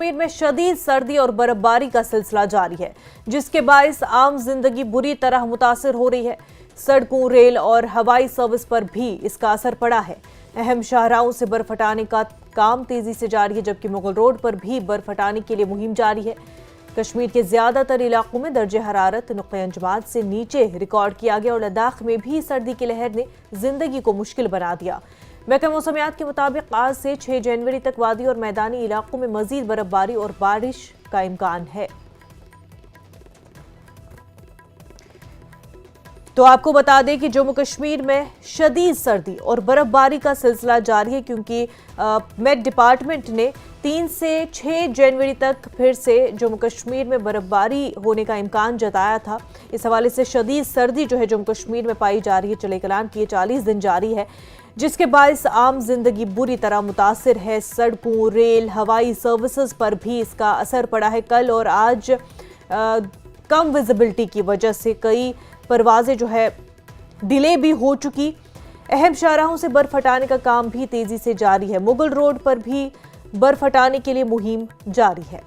कश्मीर में शदीद सर्दी और बर्फबारी का सिलसिला जारी है, जिसके बायस आम जिंदगी बुरी तरह मुतासिर हो रही है। सड़कों, रेल और हवाई सर्विस पर भी इसका असर पड़ा है। अहम शाहराहों से बर्फ हटाने का काम तेजी से जारी है, जबकि मुगल रोड पर भी बर्फ हटाने के लिए मुहिम जारी है। कश्मीर के ज्यादातर इलाकों में दर्जे हरारत नुक्ते अंजमात से नीचे रिकॉर्ड किया गया और लद्दाख में भी सर्दी की लहर ने जिंदगी को मुश्किल बना दिया। महकमा मौसमियात के मुताबिक आज से 6 जनवरी तक वादी और मैदानी इलाकों में मजीद बर्फबारी और बारिश का इम्कान है। तो आपको बता दें कि जम्मू कश्मीर में शदीद सर्दी और बर्फबारी का सिलसिला जारी है, क्योंकि मेट डिपार्टमेंट ने 3 से 6 जनवरी तक फिर से जम्मू कश्मीर में बर्फबारी होने का इम्कान जताया था। इस हवाले से शदीद सर्दी जो है जम्मू कश्मीर में पाई जा रही है। चले कलान की 40 दिन जारी है, जिसके बायस आम जिंदगी बुरी तरह मुतासिर है। सड़कों, रेल, हवाई सर्विसेज पर भी इसका असर पड़ा है। कल और आज कम विजिबिलिटी की वजह से कई परवाजें जो है डिले भी हो चुकी। अहम शाहराहों से बर्फ हटाने का काम भी तेजी से जारी है। मुगल रोड पर भी बर्फ हटाने के लिए मुहिम जारी है।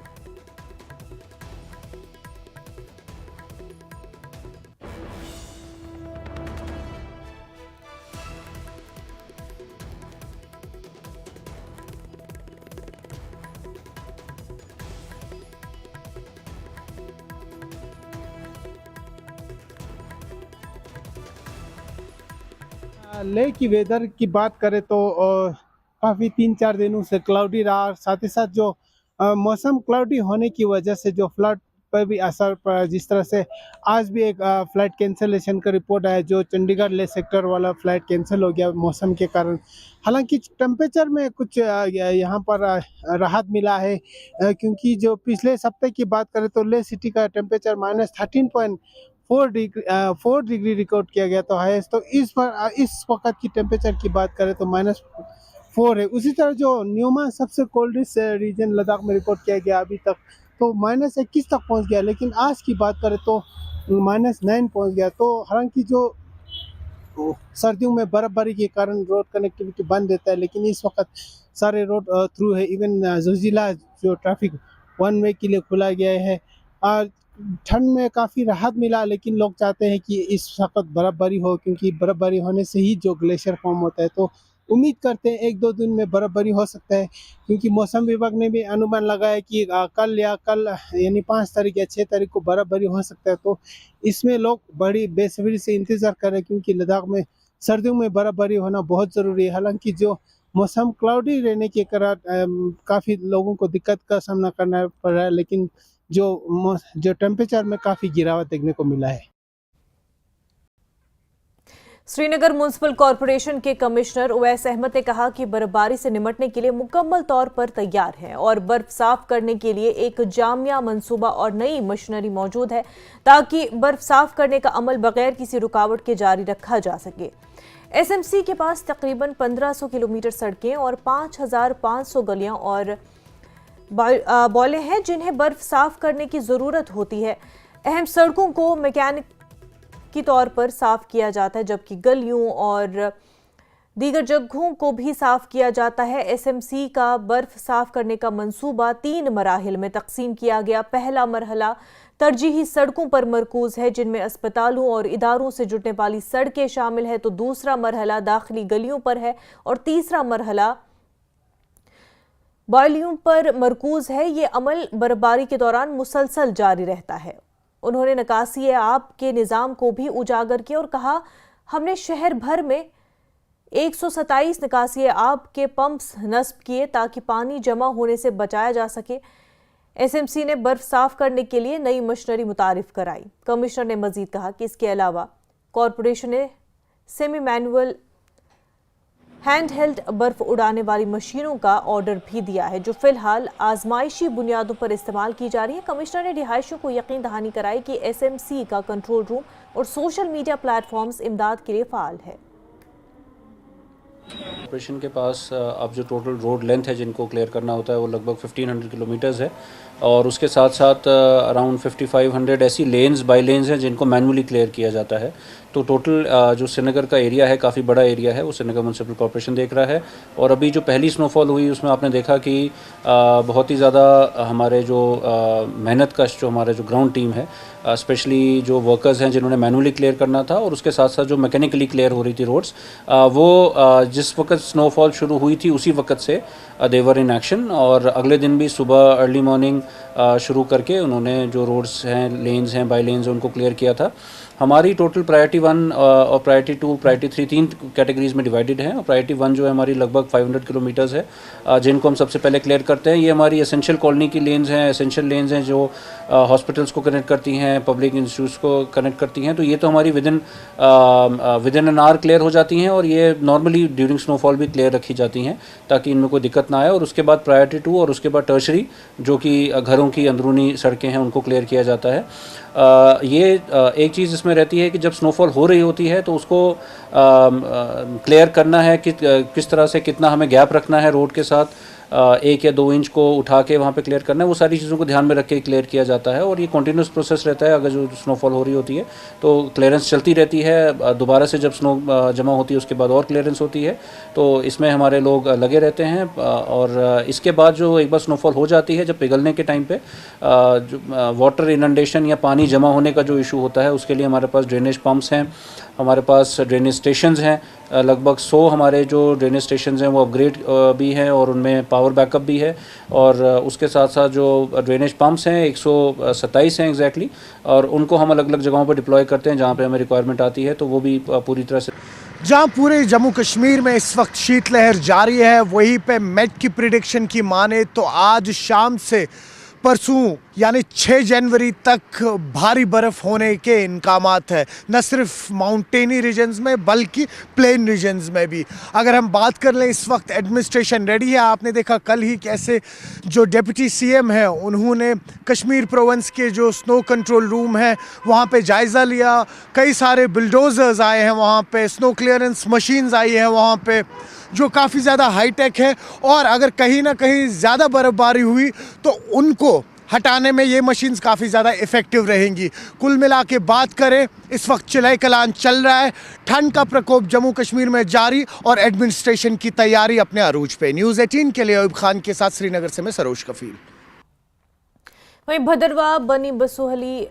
लेह की वेदर की बात करें तो काफ़ी 3-4 दिनों से क्लाउडी रहा। साथ ही साथ जो मौसम क्लाउडी होने की वजह से जो फ्लड पर भी असर पड़ा। जिस तरह से आज भी एक फ़्लाइट कैंसिलेशन का रिपोर्ट आया, जो चंडीगढ़ ले सेक्टर वाला फ़्लाइट कैंसिल हो गया मौसम के कारण। हालांकि टेम्परेचर में कुछ यहाँ पर राहत मिला है, क्योंकि जो पिछले सप्ताह की बात करें तो लेह सिटी का टेम्परेचर -13.4 डिग्री रिकॉर्ड किया गया तो हाईएस्ट। तो इस वक्त की टेम्परेचर की बात करें तो -4 है। उसी तरह जो न्यूमा सबसे कोल्डेस्ट रीजन लद्दाख में रिकॉर्ड किया गया अभी तक, तो -21 तक पहुंच गया। लेकिन आज की बात करें तो -9 पहुंच गया। तो हालांकि जो सर्दियों में बर्फबारी के कारण रोड कनेक्टिविटी बंद रहता है, लेकिन इस वक्त सारे रोड थ्रू है। इवन जोजिला जो ट्रैफिक 1 वे के लिए खुला गया है। ठंड में काफ़ी राहत मिला, लेकिन लोग चाहते हैं कि इस वक्त बर्फबारी हो, क्योंकि बर्फबारी होने से ही जो ग्लेशियर फॉर्म होता है। तो उम्मीद करते हैं 1-2 दिन में बर्फबारी हो सकता है, क्योंकि मौसम विभाग ने भी अनुमान लगाया कि कल यानी 5 तारीख या 6 तारीख को बर्फबारी हो सकता है। तो इसमें लोग बड़ी बेसब्री से इंतज़ार कर रहे हैं, क्योंकि लद्दाख में सर्दियों में बर्फबारी होना बहुत ज़रूरी है। हालांकि जो मौसम क्लाउडी रहने के कारण काफ़ी लोगों को दिक्कत का सामना करना पड़ रहा है, लेकिन जो टेम्परेचर में काफ़ी गिरावट देखने को मिला है। श्रीनगर म्युनिसिपल कॉरपोरेशन के कमिश्नर उवैस अहमद ने कहा कि बर्फबारी से निपटने के लिए मुकम्मल तौर पर तैयार है और बर्फ साफ करने के लिए एक जामिया मंसूबा और नई मशीनरी मौजूद है, ताकि बर्फ साफ करने का अमल बगैर किसी रुकावट के जारी रखा जा सके। एसएमसी के पास तकरीबन 1500 किलोमीटर सड़कें और 5500 गलियां और बॉले हैं, जिन्हें बर्फ साफ करने की जरूरत होती है। अहम सड़कों को मैकेनिक की तौर पर साफ किया जाता है, जबकि गलियों और दीगर जगहों को भी साफ किया जाता है। एसएमसी का बर्फ साफ करने का मंसूबा 3 मराहिल में तकसीम किया गया। पहला मरहला तरजीही सड़कों पर मरकूज है, जिनमें अस्पतालों और इदारों से जुड़ने वाली सड़कें शामिल है। तो दूसरा मरहला दाखिली गलियों पर है और तीसरा मरहला बॉयलियों पर मरकूज है। ये अमल बर्फबारी के दौरान मुसलसल जारी रहता है। उन्होंने निकासी आब के निज़ाम को भी उजागर किया और कहा, हमने शहर भर में 127 निकासी आब के पंप्स नस्ब किए, ताकि पानी जमा होने से बचाया जा सके। एसएमसी ने बर्फ साफ करने के लिए नई मशीनरी मुतारिफ कराई। कमिश्नर ने मजीद कहा कि इसके अलावा कॉरपोरेशन ने सेमी मैनुअल हैंड हेल्ड बर्फ उड़ाने वाली मशीनों का ऑर्डर भी दिया है, जो फिलहाल आजमाइशी बुनियादों पर इस्तेमाल की जा रही है। कमिश्नर ने रिहायशियों को यकीन दहानी कराई कि एसएमसी का कंट्रोल रूम और सोशल मीडिया प्लेटफॉर्म्स इमदाद के लिए फाल है। कॉर्पोरेशन के पास अब जो टोटल रोड लेंथ है जिनको क्लियर करना होता है वो लगभग 1500 किलोमीटर्स है, और उसके साथ साथ अराउंड 5500 ऐसी लेन्स बाई लेन्स हैं जिनको मैनुअली क्लियर किया जाता है, तो टोटल जो श्रीनगर का एरिया है, काफ़ी बड़ा एरिया है, वो श्रीनगर म्यूनसिपल कॉर्पोरेशन देख रहा है। और अभी जो पहली स्नोफॉल हुई उसमें आपने देखा कि बहुत ही ज़्यादा हमारे जो मेहनत कश जो हमारे जो ग्राउंड टीम है, स्पेशली जो वर्कर्स हैं जिन्होंने मैनुअली क्लियर करना था और उसके साथ साथ जो मैकेनिकली क्लियर हो रही थी रोड्स, वो जिस वक्त स्नोफॉल शुरू हुई थी उसी वक्त से देवर इन एक्शन। और अगले दिन भी सुबह अर्ली मॉर्निंग शुरू करके उन्होंने जो रोड्स हैं, लेन्स हैं, बाई लेन्स हैं, उनको क्लियर किया था। हमारी टोटल प्रायोरिटी 1 और प्रायोरिटी 2, प्रायोरिटी 3 तीन कैटेगरीज में डिवाइडेड हैं। और प्रायोरिटी 1 जो है हमारी लगभग 500 किलोमीटर्स है, जिनको हम सबसे पहले क्लियर करते हैं। ये हमारी एसेंशियल कॉलोनी की लेन्स हैं, एसेंशियल लेन्स हैं जो हॉस्पिटल्स को कनेक्ट करती हैं, पब्लिक इंस्टीट्यूट्स को कनेक्ट करती हैं। तो ये तो हमारी with in an hour clear हो जाती हैं और ये नॉर्मली ड्यूरिंग स्नोफॉल भी क्लियर रखी जाती हैं ताकि इनमें कोई दिक्कत ना आए। और उसके बाद प्रायोरिटी 2 और उसके बाद टर्शरी जो कि घरों की अंदरूनी सड़कें हैं उनको क्लियर किया जाता है। ये एक चीज़ इसमें रहती है कि जब स्नोफॉल हो रही होती है तो उसको क्लियर करना है कि किस तरह से कितना हमें गैप रखना है रोड के साथ, 1 या 2 इंच को उठा के वहाँ पे क्लियर करना है। वो सारी चीज़ों को ध्यान में रख के क्लियर किया जाता है और ये कंटिन्यूस प्रोसेस रहता है। अगर जो स्नोफॉल हो रही होती है तो क्लियरेंस चलती रहती है, दोबारा से जब स्नो जमा होती है उसके बाद और क्लियरेंस होती है। तो इसमें हमारे लोग लगे रहते हैं। और इसके बाद जो एक बार स्नोफॉल हो जाती है, जब पिघलने के टाइम पे जो वाटर इनंडेशन या पानी जमा होने का जो इशू होता है, उसके लिए हमारे पास ड्रेनेज पम्प्स हैं, हमारे पास ड्रेनेज स्टेशंस हैं। लगभग 100 हमारे जो ड्रेनेज स्टेशंस हैं वो अपग्रेड भी हैं और उनमें पावर बैकअप भी है। और उसके साथ साथ जो ड्रेनेज पम्प्स हैं 127 हैं एग्जैक्टली, और उनको हम अलग अलग जगहों पर डिप्लॉय करते हैं जहाँ पे हमें रिक्वायरमेंट आती है। तो वो भी पूरी तरह से जहां पूरे जम्मू कश्मीर में इस वक्त शीतलहर जारी है, वहीं पे मेट की प्रिडिक्शन की माने तो आज शाम से परसों यानी 6 जनवरी तक भारी बर्फ़ होने के इनकामात है, न सिर्फ माउंटेनी रीजन्स में बल्कि प्लेन रीजन्स में भी। अगर हम बात कर लें, इस वक्त एडमिनिस्ट्रेशन रेडी है। आपने देखा कल ही कैसे जो डिप्टी सीएम है उन्होंने कश्मीर प्रोविंस के जो स्नो कंट्रोल रूम है वहाँ पे जायज़ा लिया। कई सारे बुलडोज़र्स आए हैं वहाँ पे, स्नो क्लियरेंस मशीन्स आई हैं वहाँ पे जो काफ़ी ज़्यादा हाईटेक है। और अगर कहीं ना कहीं ज़्यादा बर्फ़बारी हुई तो उनको हटाने में ये मशीन्स काफ़ी ज़्यादा इफ़ेक्टिव रहेंगी। कुल मिला के बात करें, इस वक्त चिलय कलान चल रहा है, ठंड का प्रकोप जम्मू कश्मीर में जारी और एडमिनिस्ट्रेशन की तैयारी अपने अरूज पे। न्यूज़ 18 के लिए अयूब खान के साथ श्रीनगर से मैं सरोज कफील। वहीं भदरवा बनी बसोहली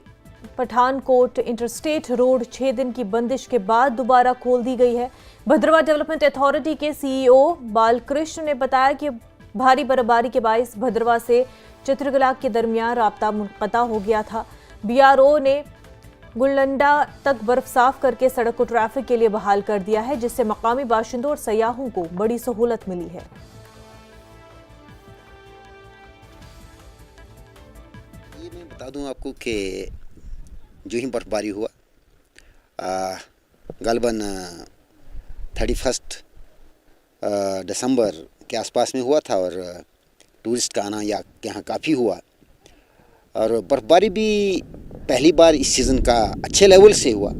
पठानकोट इंटरस्टेट रोड 6 दिन की बंदिश के बाद दोबारा खोल दी गई है। भद्रवा डेवलपमेंट अथॉरिटी के सीईओ बालकृष्ण ने बताया कि भारी बर्फबारी के बायस भद्रवा से चित्रकला के दरमियान राब्ता मुनक़ता हो गया था। बीआरओ ने गुलंडा तक बर्फ साफ करके सड़क को ट्रैफिक के लिए बहाल कर दिया है, जिससे मकामी बाशिंदों और सयाहों को बड़ी सहूलत मिली है। ये मैं बता दूं आपको कि जो ही बर्फबारी हुआ गालबन 31 दिसंबर के आसपास में हुआ था और टूरिस्ट का आना यहाँ काफ़ी हुआ। और बर्फबारी भी पहली बार इस सीज़न का अच्छे लेवल से हुआ।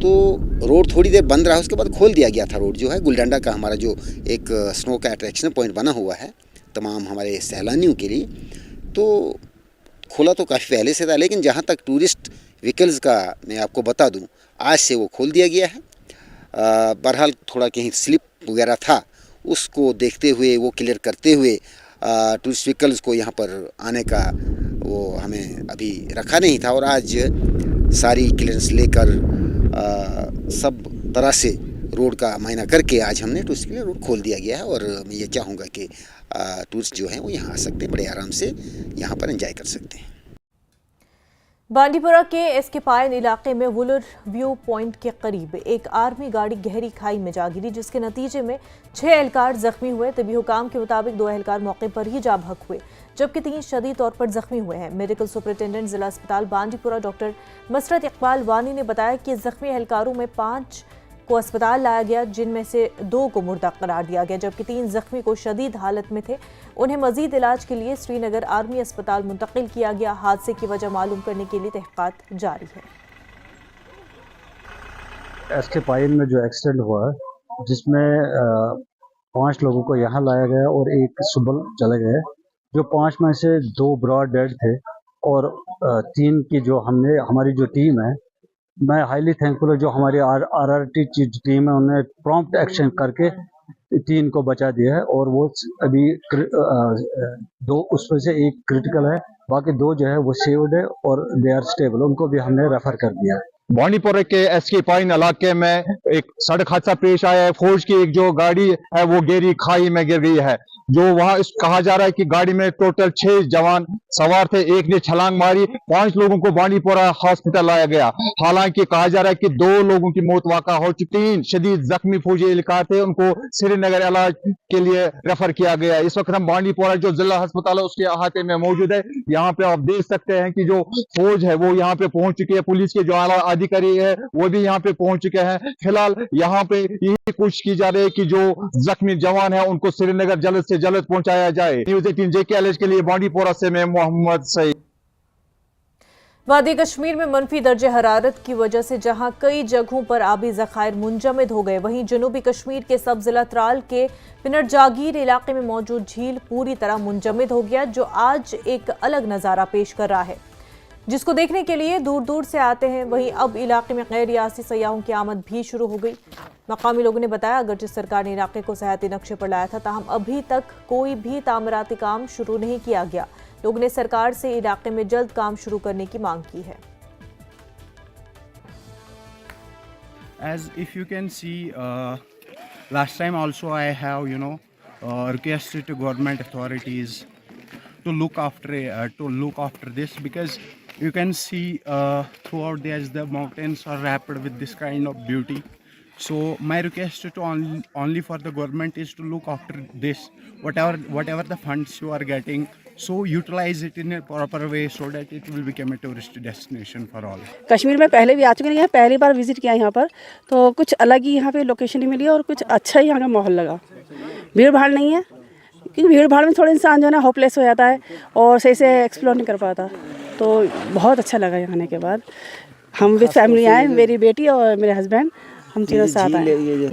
तो रोड थोड़ी देर बंद रहा, उसके बाद खोल दिया गया था। रोड जो है गुलडंडा का हमारा जो एक स्नो का अट्रैक्शन पॉइंट बना हुआ है तमाम हमारे सैलानियों के लिए, तो खोला तो काफ़ी पहले से था, लेकिन जहाँ तक टूरिस्ट व्हीकल्स का मैं आपको बता दूं, आज से वो खोल दिया गया है। बहरहाल थोड़ा कहीं स्लिप वगैरह था, उसको देखते हुए, वो क्लियर करते हुए टूरिस्ट व्हीकल्स को यहाँ पर आने का वो हमें अभी रखा नहीं था। और आज सारी क्लियरेंस लेकर सब तरह से रोड का मायना करके आज हमने टूरिस्ट के लिए रोड खोल दिया गया है। और मैं ये चाहूँगा कि टूरिस्ट जो हैं वो यहाँ आ सकते हैं, बड़े आराम से यहाँ पर एंजॉय कर सकते हैं। बांडीपुरा के एसके पायन इलाके में वुलर व्यू पॉइंट के करीब एक आर्मी गाड़ी गहरी खाई में जा गिरी, जिसके नतीजे में 6 एहलकार जख्मी हुए। तभी हुकाम के मुताबिक 2 एहलकार मौके पर ही जा भक हुए, जबकि 3 शदीद तौर पर जख्मी हुए हैं। मेडिकल सुपरिटेंडेंट जिला अस्पताल बांडीपुरा डॉक्टर मसरत इकबाल वानी ने बताया कि जख्मी एहलकारों में 5 को अस्पताल लाया गया, जिनमें से 2 को मुर्दा करार दिया गया, जबकि 3 जख्मी को शदीद हालत में थे। उन्हें मजीद इलाज के लिए श्रीनगर आर्मी अस्पताल मुंतकिल किया गया। हादसे की वजह मालूम करने के लिए तहकीकात जारी है। एसके पायन में जो एक्सीडेंट हुआ है, जिसमें 5 लोगों को यहाँ लाया गया और 1 सुबह चले गए, जो 5 में से 2 ब्रॉड डेड थे और 3 की जो हमारी जो टीम है मैं हाईली थैंकफुल हूँ जो हमारी आरआरटी टीम है, उन्होंने प्रॉम्प्ट एक्शन करके 3 को बचा दिया है और वो अभी 2 उसमें से 1 क्रिटिकल है, बाकी 2 जो है वो सेव्ड है और दे आर स्टेबल, उनको भी हमने रेफर कर दिया है। बांडीपुरा के एसके पाइन इलाके में एक सड़क हादसा पेश आया है। फौज की एक जो गाड़ी है वो गहरी खाई में गिर गई है। जो वहां कहा जा रहा है कि गाड़ी में टोटल 6 जवान सवार थे, एक ने छलांग मारी, 5 लोगों को बांडीपुरा हॉस्पिटल लाया गया। हालांकि कहा जा रहा है कि 2 लोगों की मौत वाक़ा हो चुकी, 3 शदीद जख्मी फौजी एहलकार थे, उनको श्रीनगर इलाज के लिए रेफर किया गया। इस वक्त हम बांडीपुरा जो जिला अस्पताल है उसके अहाते में मौजूद है। यहाँ पे आप देख सकते हैं कि जो फौज है वो यहाँ पे पहुंच चुकी है, पुलिस के जो आला अधिकारी है वो भी यहाँ पे पहुंच चुके हैं। फिलहाल यहाँ पे यही कोशिश की जा रही है कि जो जख्मी जवान है उनको श्रीनगर जल्द से जल्द पहुंचाया जाए। न्यूज़ 18 JKLH के लिए बांडीपोरा से मैं मोहम्मद सईद। वादी कश्मीर में मनफी दर्जे हरारत की वजह से जहां कई जगहों पर आबी ज़खायर मुंजमद हो गए, वहीं जनूबी कश्मीर के सब जिला त्राल के पिनरजागीर इलाके में मौजूद झील पूरी तरह मुंजमद हो गया, जो आज एक अलग नज़ारा पेश कर रहा है, जिसको देखने के लिए दूर दूर से आते हैं। वहीं अब इलाके में गैर रियासी सयाहों की आमद भी शुरू हो गई। मकामी लोगों ने बताया, अगरचे सरकार ने इलाके को सयाहती नक्शे पर लाया था, ताहम अभी तक कोई भी तामीराती काम शुरू नहीं किया गया। लोगों ने सरकार से इलाके में जल्द काम शुरू करने की मांग की है। As if you can see, last time also I have requested to government authorities to look after this, because you can see throughout as the mountains are wrapped with this kind of beauty. So my request to only for the government is to look after this, whatever the funds you are getting, so utilize it in a proper way so that it will become a tourist destination for all. Kashmir में पहले भी आ चुके हैं, पहली बार visit किया यहाँ पर, तो कुछ अलग ही यहाँ पे लोकेशन मिली और कुछ अच्छा ही यहाँ का माहौल लगा। भीड़ भाड़ नहीं है, क्योंकि भीड़ भाड़ में थोड़ा इंसान जो है ना होपलेस हो जाता है और सही से एक्सप्लोर नहीं कर पाता। तो बहुत अच्छा लगा यहाँ आने के बाद। हम विद फैमिली आए, मेरी बेटी और मेरे हस्बैंड, हम तीनों साथ आए।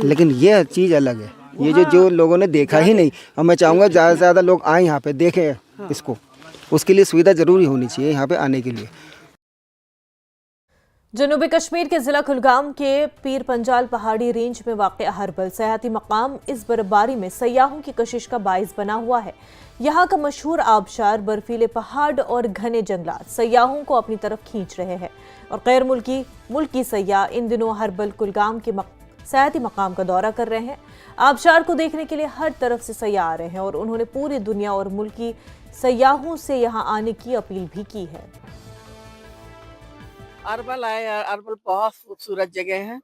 लेकिन ये चीज़ अलग है, ये जो लोगों ने देखा ही नहीं, और मैं चाहूँगा ज़्यादा से ज़्यादा लोग आए यहाँ पे देखें इसको। उसके लिए सुविधा ज़रूरी होनी चाहिए यहाँ पे आने के लिए। जनूबी कश्मीर के जिला कुलगाम के पीर पंजाल पहाड़ी रेंज में वाक़ हरबल सयाहती मकाम इस बर्फबारी में सयाहों की कशिश का बाइस बना हुआ है। यहाँ का मशहूर आबशार, बर्फीले पहाड़ और घने जंगलात सयाहों को अपनी तरफ खींच रहे हैं और गैर मुल्की सयाह इन दिनों हरबल कुलगाम के सयाहती मकाम का दौरा कर रहे हैं। आबशार को देखने के लिए हर तरफ से सयाह आ रहे हैं और उन्होंने पूरी दुनिया और मुल्की सयाहों से यहाँ आने की अपील भी की है। अरबल आए, अरबल बहुत खूबसूरत जगह है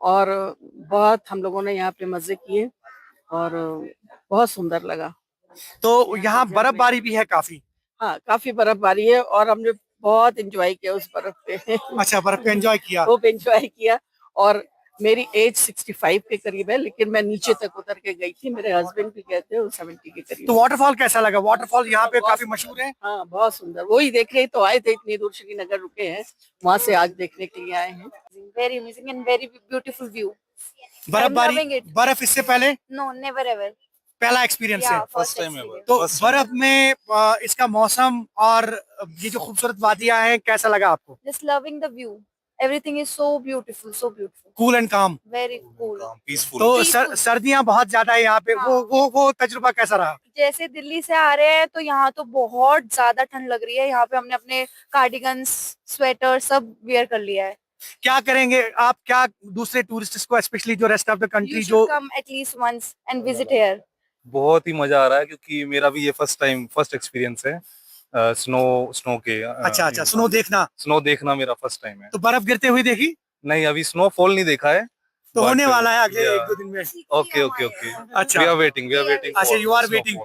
और बहुत हम लोगों ने यहाँ पे मजे किए और बहुत सुंदर लगा। तो यहाँ बर्फबारी भी है काफी? हाँ, काफी बर्फबारी है और हमने बहुत एंजॉय किया उस बर्फ पे। अच्छा, बर्फ पे एंजॉय किया? खूब एंजॉय किया और मेरी एज 65 के करीब है, लेकिन मैं नीचे तक उतर के गई थी। मेरे हस्बैंड भी कहते हैं 70 के करीब। तो वाटरफॉल कैसा लगा? वाटरफॉल यहाँ पे काफी मशहूर है। हाँ, बहुत सुंदर। वही देखने तो आए थे, इतनी दूर श्रीनगर रुके हैं, वहाँ से आज देखने के लिए आए हैं। Very amazing and very beautiful view. बर्फबारी, बर्फ इससे पहले? No, never ever. पहला एक्सपीरियंस है? फर्स्ट टाइम है। तो बर्फ में इसका मौसम और ये जो खूबसूरत वादियां हैं, कैसा लगा आपको? Just loving the view. Everything is so beautiful, so beautiful. Cool and calm. Very cool. Peaceful. तो सर्दियां बहुत ज्यादा है यहाँ पे। हाँ। वो तजुर्बा कैसा रहा? जैसे दिल्ली से आ रहे हैं तो यहाँ तो बहुत ज्यादा ठंड लग रही है। यहाँ पे हमने अपने कार्डिगन्स, स्वेटर सब वेयर कर लिया है। क्या करेंगे आप, क्या दूसरे टूरिस्ट्स को, स्पेशली जो रेस्ट ऑफ द कंट्री जो come at least once and visit here. बहुत ही मजा आ रहा है क्योंकि मेरा भी ये फर्स्ट एक्सपीरियंस है स्नो के। अच्छा, स्नो देखना मेरा फर्स्ट टाइम है। तो बर्फ गिरते हुए देखी? नहीं, अभी स्नोफॉल नहीं देखा है, तो होने वाला है आगे 1-2 दिन में। ओके। अच्छा, वी आर वेटिंग। अच्छा, you are waiting.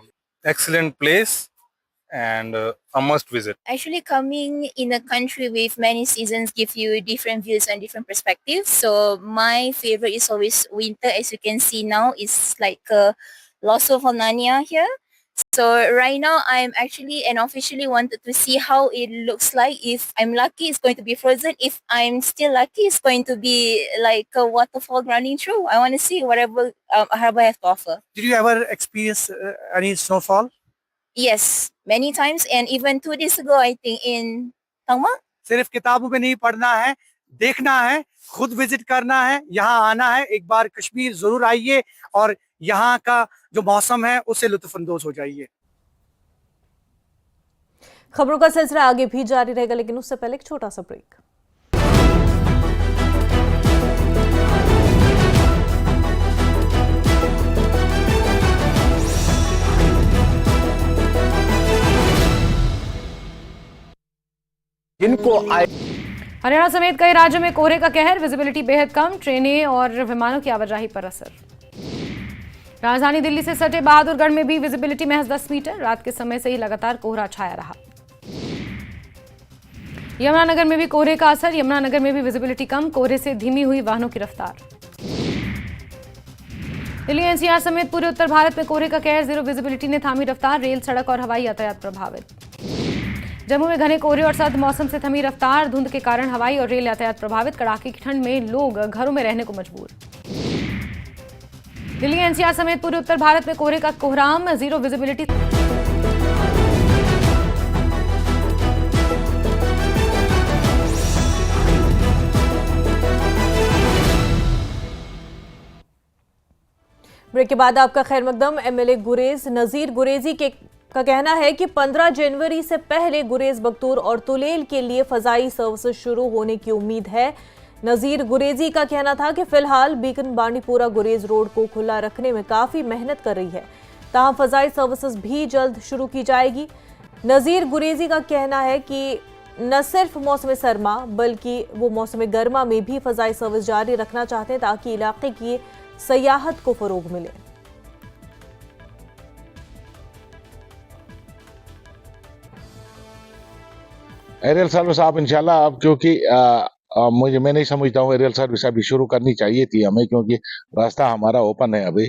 Excellent place and a must visit. Actually, coming in a country with many seasons give you different views and different perspectives. So my favorite is always winter. As you can see now, it's like lots of El Niño here. So right now I'm actually and officially wanted to see how it looks like. If I'm lucky, it's going to be frozen. If I'm still lucky, it's going to be like a waterfall running through. I want to see whatever Harbour has to offer. Did you ever experience any snowfall? Yes, many times, and even 2 days ago, I think in Tangma. सिर्फ किताबों में नहीं पढ़ना है, देखना है, खुद visit करना है, यहाँ आना है, एक बार कश्मीर जरूर आइए और यहाँ का जो मौसम है उससे लुत्फानंदोज हो जाइए। खबरों का सिलसिला आगे भी जारी रहेगा, लेकिन उससे पहले एक छोटा सा ब्रेक। हरियाणा समेत कई राज्यों में कोहरे का कहर, विजिबिलिटी बेहद कम, ट्रेनें और विमानों की आवाजाही पर असर। राजधानी दिल्ली से सटे बहादुरगढ़ में भी विजिबिलिटी महज 10 मीटर, रात के समय से ही लगातार कोहरा छाया रहा। यमुनानगर में भी कोहरे का असर, यमुनानगर में भी विजिबिलिटी कम, कोहरे से धीमी हुई वाहनों की रफ्तार। दिल्ली एनसीआर समेत पूरे उत्तर भारत में कोहरे का कहर, जीरो विजिबिलिटी ने थामी रफ्तार, रेल, सड़क और हवाई यातायात प्रभावित। जम्मू में घने कोहरे और सर्द मौसम से थमी रफ्तार, धुंध के कारण हवाई और रेल यातायात प्रभावित, कड़ाके की ठंड में लोग घरों में रहने को मजबूर। दिल्ली एनसीआर समेत पूरे उत्तर भारत में कोहरे का कोहराम, जीरो विजिबिलिटी। ब्रेक के बाद आपका खैर मकदम। एमएलए गुरेज नजीर गुरेजी का कहना है कि 15 जनवरी से पहले गुरेज बख्तूर और तुलेल के लिए फजाई सर्विसेज शुरू होने की उम्मीद है। नजीर गुरेजी का कहना था कि फिलहाल बीकन बांडीपुरा गुरेज रोड को खुला रखने में काफी मेहनत कर रही है, ताहम फजाई सर्विसेज भी जल्द शुरू की जाएगी। नजीर गुरेजी का कहना है कि न सिर्फ मौसम सरमा बल्कि वो मौसम गर्मा में भी फजाई सर्विस जारी रखना चाहते हैं ताकि इलाके की सयाहत को फरोग मिले। एरियल सर्विस आप इंशाल्लाह अब क्योंकि मैं नहीं समझता हूँ एरियल सर्विस अभी शुरू करनी चाहिए थी हमें, क्योंकि रास्ता हमारा ओपन है अभी।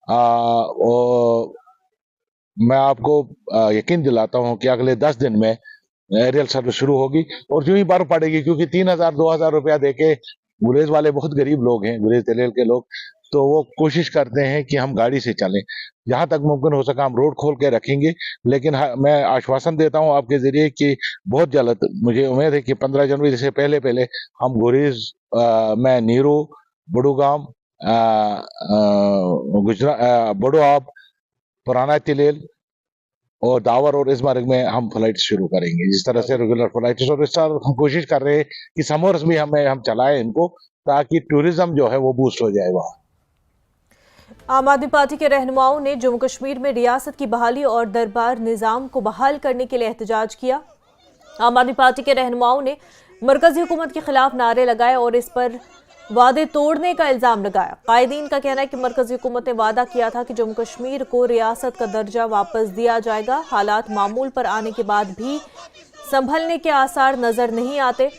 और मैं आपको यकीन दिलाता हूँ कि अगले 10 दिन में एरियल सर्विस शुरू होगी और यूं ही बर्फ पड़ेगी, क्योंकि 3,000-2,000 रुपया देके गुरेज वाले बहुत गरीब लोग हैं, गुरेज तलेल के लोग, तो वो कोशिश करते हैं कि हम गाड़ी से चलें। जहां तक मुमकिन हो सका हम रोड खोल के रखेंगे, लेकिन मैं आश्वासन देता हूं आपके जरिए कि बहुत जल्द मुझे उम्मीद है कि 15 जनवरी से पहले हम गुरेज में नीरू, बड़ूगाम, बड़ोआब, पुराना तिलेल और दावर और इस्मार्ग में हम फ्लाइट शुरू करेंगे, जिस तरह से रेगुलर फ्लाइट। और इस साल हम कोशिश कर रहे हैं कि समर्स भी हम चलाएं इनको, ताकि टूरिज्म जो है वो बूस्ट हो जाए वहाँ। आम आदमी पार्टी के रहनुमाओं ने जम्मू कश्मीर में रियासत की बहाली और दरबार निजाम को बहाल करने के लिए एहतजाज किया। आम आदमी पार्टी के रहनुमाओं ने मरकजी हुकूमत के खिलाफ नारे लगाए और इस पर वादे तोड़ने का इल्जाम लगाया। कायदीन का कहना है कि मरकजी हुकूमत ने वादा किया था कि जम्मू कश्मीर को रियासत का दर्जा वापस दिया जाएगा। हालात मामूल पर आने के बाद भी संभलने के आसार नजर नहीं आते।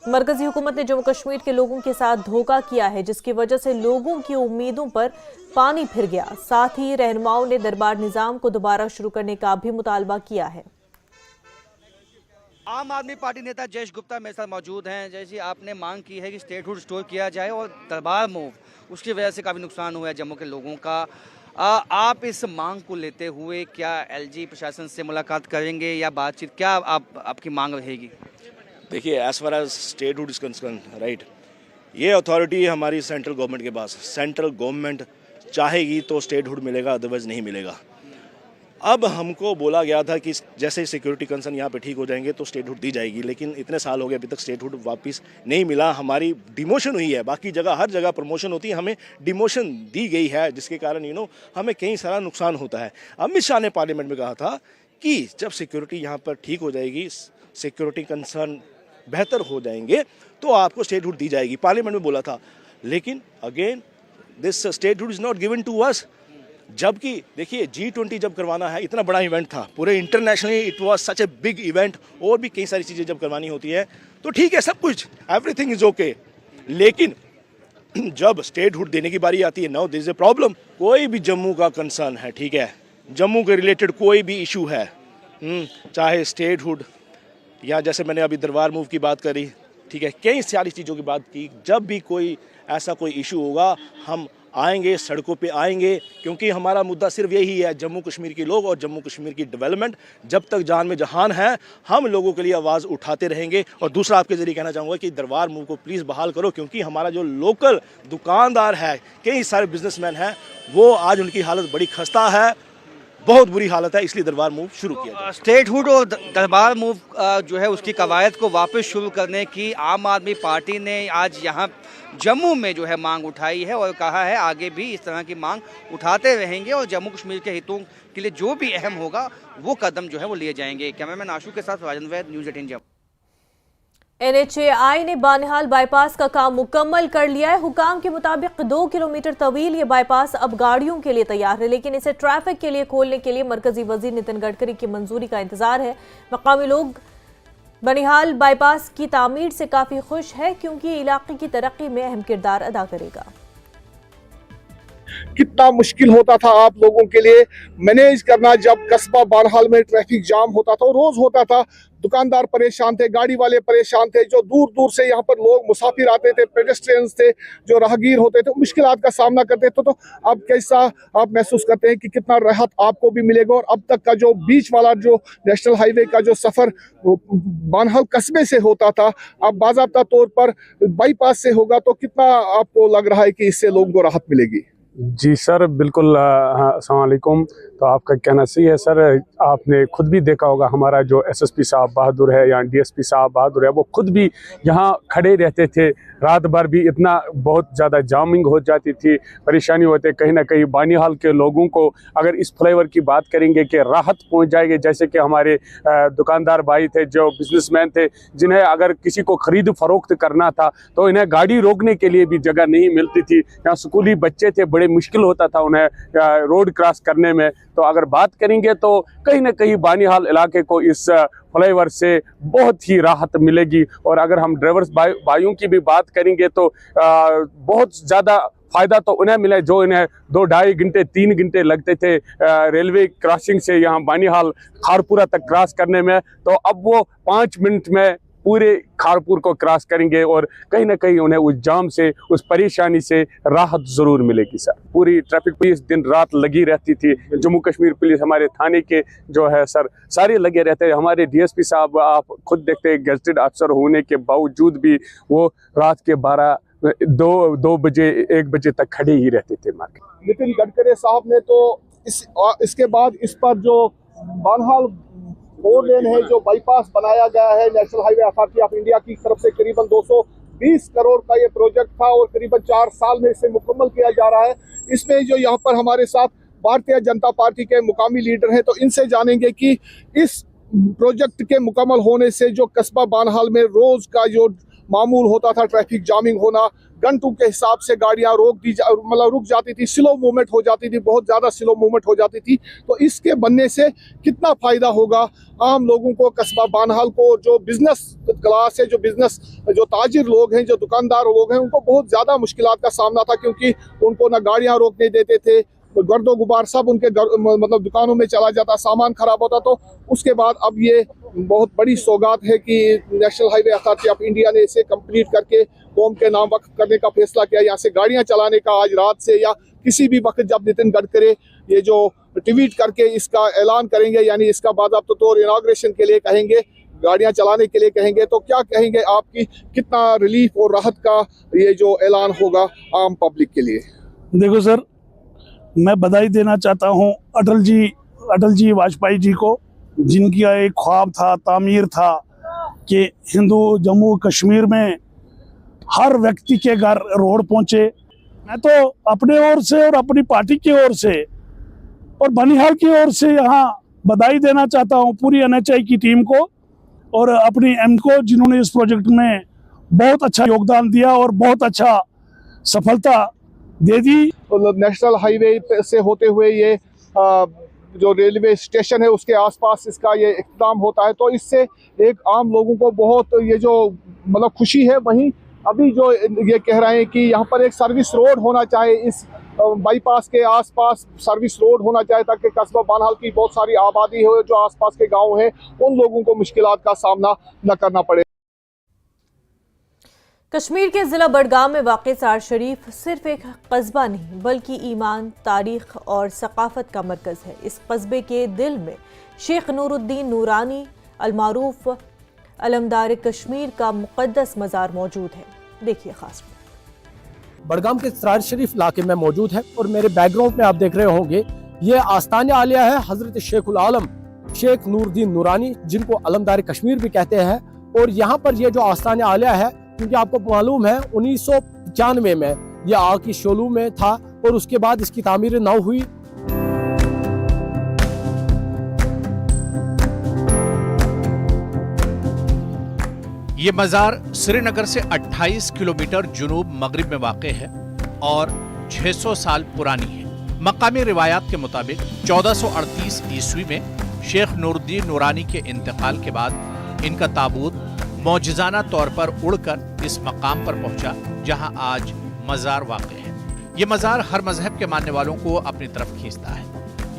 मरकजी हुकूमत ने जम्मू कश्मीर के लोगों के साथ धोखा किया है, जिसकी वजह से लोगों की उम्मीदों पर पानी फिर गया। साथ ही रहनुमाओं ने दरबार निजाम को दोबारा शुरू करने का भी मुतालबा किया है। आम आदमी पार्टी नेता जयेश गुप्ता मेरे साथ मौजूद हैं। जैसे आपने मांग की है कि स्टेटहुड स्टोर किया जाए और दरबार मूव, उसकी वजह से काफ़ी नुकसान हुआ है जम्मू के लोगों का। आप इस मांग को लेते हुए क्या एलजी प्रशासन से मुलाकात करेंगे या बातचीत, क्या आपकी मांग रहेगी? देखिए, as far as statehood is concern, right, ये अथॉरिटी हमारी सेंट्रल गवर्नमेंट के पास। सेंट्रल गवर्नमेंट चाहेगी तो स्टेटहुड मिलेगा, अदरवाइज नहीं मिलेगा। अब हमको बोला गया था कि जैसे सिक्योरिटी कंसर्न यहाँ पे ठीक हो जाएंगे तो स्टेटहुड दी जाएगी, लेकिन इतने साल हो गए अभी तक स्टेटहुड वापस नहीं मिला। हमारी डिमोशन हुई है, बाकी जगह हर जगह प्रमोशन होती है, हमें डिमोशन दी गई है, जिसके कारण हमें कई सारा नुकसान होता है। अमित शाह ने पार्लियामेंट में कहा था कि जब सिक्योरिटी यहाँ पर ठीक हो जाएगी, सिक्योरिटी कंसर्न बेहतर हो जाएंगे, तो आपको स्टेटहुड दी जाएगी, पार्लियामेंट में बोला था। लेकिन again this statehood is not given to us. जबकि देखिए, G20 जब करवाना है, इतना बड़ा इवेंट था, पूरे internationally it was such a big event, और भी कई सारी चीज़ें जब करवानी होती है तो ठीक है, सब कुछ एवरीथिंग इज ओके, लेकिन जब स्टेटहुड देने की बारी आती है, now there is a problem. कोई भी जम्मू का कंसर्न है, ठीक है, जम्मू के रिलेटेड कोई भी इशू है, चाहे स्टेटहुड या जैसे मैंने अभी दरबार मूव की बात करी, ठीक है, कई सारी चीज़ों की बात की, जब भी कोई ऐसा कोई इशू होगा हम आएंगे, सड़कों पे आएंगे, क्योंकि हमारा मुद्दा सिर्फ यही है, जम्मू कश्मीर के लोग और जम्मू कश्मीर की डेवलपमेंट। जब तक जान में जहान है हम लोगों के लिए आवाज़ उठाते रहेंगे। और दूसरा आपके ज़रिए कहना चाहूँगा कि दरबार मूव को प्लीज़ बहाल करो, क्योंकि हमारा जो लोकल दुकानदार है, कई सारे बिजनेसमैन हैं, वो आज उनकी हालत बड़ी खस्ता है, बहुत बुरी हालत है, इसलिए दरबार मूव शुरू किया जाए। स्टेटहुड और दरबार मूव जो है उसकी कवायद को वापस शुरू करने की आम आदमी पार्टी ने आज यहाँ जम्मू में जो है मांग उठाई है और कहा है आगे भी इस तरह की मांग उठाते रहेंगे और जम्मू कश्मीर के हितों के लिए जो भी अहम होगा वो कदम जो है वो लिए जाएंगे। कैमरामैन आशु के साथ राजन वैद, न्यूज़ 18 जम्मू। NHAI ने बानिहाल बाईपास का काम मुकम्मल कर लिया है। हुकाम के मुताबिक 2 किलोमीटर तवील ये बाईपास अब गाड़ियों के लिए तैयार है, लेकिन इसे ट्रैफिक के लिए खोलने के लिए मरकजी वजीर नितिन गडकरी की मंजूरी का इंतजार है। मकामी लोग बनिहाल बाईपास की तामीर से काफी खुश है, क्योंकि ये इलाके की तरक्की में अहम किरदार अदा करेगा। कितना मुश्किल होता था आप लोगों के लिए मैनेज करना, जब कस्बा बानिहाल में ट्रैफिक जाम होता था, रोज होता था, दुकानदार परेशान थे, गाड़ी वाले परेशान थे, जो दूर दूर से यहाँ पर लोग मुसाफिर आते थे, पेडेस्ट्रियंस थे, जो राहगीर होते थे, मुश्किलात का सामना करते थे। तो अब कैसा आप महसूस करते हैं कि कितना राहत आपको भी मिलेगा? और अब तक का जो बीच वाला जो नेशनल हाईवे का जो सफर बानिहाल कस्बे से होता था, अब बाज़ाब्ता तौर पर बाईपास से होगा, तो कितना आपको लग रहा है कि इससे लोगों को राहत मिलेगी? जी सर, बिल्कुल। अस्सलाम वालेकुम। तो आपका कहना सही है सर। आपने खुद भी देखा होगा, हमारा जो SSP साहब बहादुर है या DSP साहब बहादुर है, वो खुद भी यहाँ खड़े रहते थे रात भर भी। इतना बहुत ज़्यादा जामिंग हो जाती थी, परेशानी होते। कहीं ना कहीं बानिहाल के लोगों को अगर इस फ्लाईओवर की बात करेंगे कि राहत पहुँच जाएगी, जैसे कि हमारे दुकानदार भाई थे, जो बिजनेसमैन थे, जिन्हें अगर किसी को ख़रीद फरोख्त करना था तो इन्हें गाड़ी रोकने के लिए भी जगह नहीं मिलती थी। यहाँ स्कूली बच्चे थे, बड़े मुश्किल होता था उन्हें रोड क्रॉस करने में। तो अगर बात करेंगे तो कहीं ना कहीं बानिहाल इलाके को इस फ्लाईओवर से बहुत ही राहत मिलेगी। और अगर हम ड्राइवर्स भाइयों की भी बात करेंगे तो बहुत ज़्यादा फ़ायदा तो उन्हें मिला जो इन्हें 2-2.5 घंटे 3 घंटे लगते थे रेलवे क्रॉसिंग से यहाँ बानिहाल खारपुरा तक क्रॉस करने में। तो अब वो 5 मिनट में पूरे खारपुर को क्रॉस करेंगे और कहीं ना कहीं उन्हें उस जाम से, उस परेशानी से राहत ज़रूर मिलेगी सर। पूरी ट्रैफिक पुलिस दिन रात लगी रहती थी, जम्मू कश्मीर पुलिस हमारे थाने के जो है सर सारे लगे रहते हैं। हमारे DSP साहब आप खुद देखते हैं, गेजेटेड अफसर होने के बावजूद भी वो रात के 2 बजे 1 बजे तक खड़े ही रहते थे मार्केट। नितिन गडकरी साहब ने तो इसके बाद इस पर जो बानिहाल 4 लेन है, जो बाईपास बनाया गया है national highway authority of India की तरफ से, करीबन 220 करोड़ का ये प्रोजेक्ट था और करीबन 4 साल में इसे मुकम्मल किया जा रहा है। इसमें जो यहाँ पर हमारे साथ भारतीय जनता पार्टी के मुकामी लीडर हैं, तो इनसे जानेंगे कि इस प्रोजेक्ट के मुकम्मल होने से जो कस्बा बानिहाल में रोज का जो मामूल होता था ट्रैफिक जामिंग होना, घंटों के हिसाब से गाड़ियां रुक जाती थी, स्लो मूवमेंट हो जाती थी, बहुत ज़्यादा स्लो मूवमेंट हो जाती थी। तो इसके बनने से कितना फ़ायदा होगा आम लोगों को, कस्बा बानिहाल को, जो बिज़नेस क्लास है, जो ताजिर लोग हैं, जो दुकानदार लोग हैं, उनको बहुत ज़्यादा मुश्किलात का सामना था, क्योंकि उनको ना गाड़ियाँ रोकने देते थे, गर्दो गुबार सब उनके मतलब दुकानों में चला जाता, सामान खराब होता। तो उसके बाद अब ये बहुत बड़ी सौगात है कि national highway authority of India ने इसे कंप्लीट करके कौम के नाम वक्फ करने का फैसला किया। यहाँ से गाड़ियाँ चलाने का आज रात से या किसी भी वक्त जब नितिन गडकरी ये जो ट्वीट करके इसका ऐलान करेंगे, यानी इसका बाज़ाब्ता तौर इनाग्रेशन के लिए कहेंगे, गाड़ियाँ चलाने के लिए कहेंगे, तो क्या कहेंगे आपकी कितना रिलीफ और राहत का ये जो ऐलान होगा आम पब्लिक के लिए? देखो सर, मैं बधाई देना चाहता हूँ अटल जी वाजपेयी जी को, जिनकी एक ख्वाब था, तामीर था कि जम्मू कश्मीर में हर व्यक्ति के घर रोड पहुँचे। मैं तो अपने ओर से और अपनी पार्टी की ओर से और बनिहाल की ओर से यहाँ बधाई देना चाहता हूँ पूरी NHAI की टीम को और अपनी M को, जिन्होंने इस प्रोजेक्ट में बहुत अच्छा योगदान दिया और बहुत अच्छा सफलता दे दी। नेशनल हाईवे से होते हुए ये जो रेलवे स्टेशन है उसके आसपास इसका ये इख्तिताम होता है, तो इससे एक आम लोगों को बहुत ये जो मतलब खुशी है। वहीं अभी जो ये कह रहे हैं कि यहाँ पर एक सर्विस रोड होना चाहिए, इस बाईपास के आसपास सर्विस रोड होना चाहिए, ताकि कस्बा बानिहाल की बहुत सारी आबादी हो, जो आसपास के गांव हैं, उन लोगों को मुश्किलात का सामना न करना पड़े। कश्मीर के जिला बडगाम में वाक़ सार शरीफ सिर्फ एक कस्बा नहीं बल्कि ईमान, तारीख और सकाफत का मरकज़ है। इस कस्बे के दिल में शेख नूरुद्दीन नूरानी अलमारूफ अलमदार कश्मीर का मुक़द्दस मज़ार मौजूद है। देखिए खास बडगाम के सरार शरीफ इलाके में मौजूद है और मेरे बैकग्राउंड में आप देख रहे होंगे ये आस्तान आलिया है हजरत शेखुल आलम शेख नूरुद्दीन नूरानी, जिनको अलमदार कश्मीर भी कहते हैं। और यहाँ पर ये जो आस्तान आलिया है, क्योंकि आपको मालूम है 1995 में ये आग की शोलू में था और उसके बाद इसकी तामीर नौ हुई। ये मज़ार श्रीनगर से 28 किलोमीटर जुनूब मगरिब में वाक़ है और 600 साल पुरानी है। मकामी रिवायात के मुताबिक 1438 ईस्वी में शेख नूरुद्दीन नूरानी के इंतकाल के बाद इनका ताबूत मौजज़ाना तौर पर उड़कर इस मकाम पर पहुंचा जहां आज मज़ार वाक़ है। ये मज़ार हर मजहब के मानने वालों को अपनी तरफ खींचता है।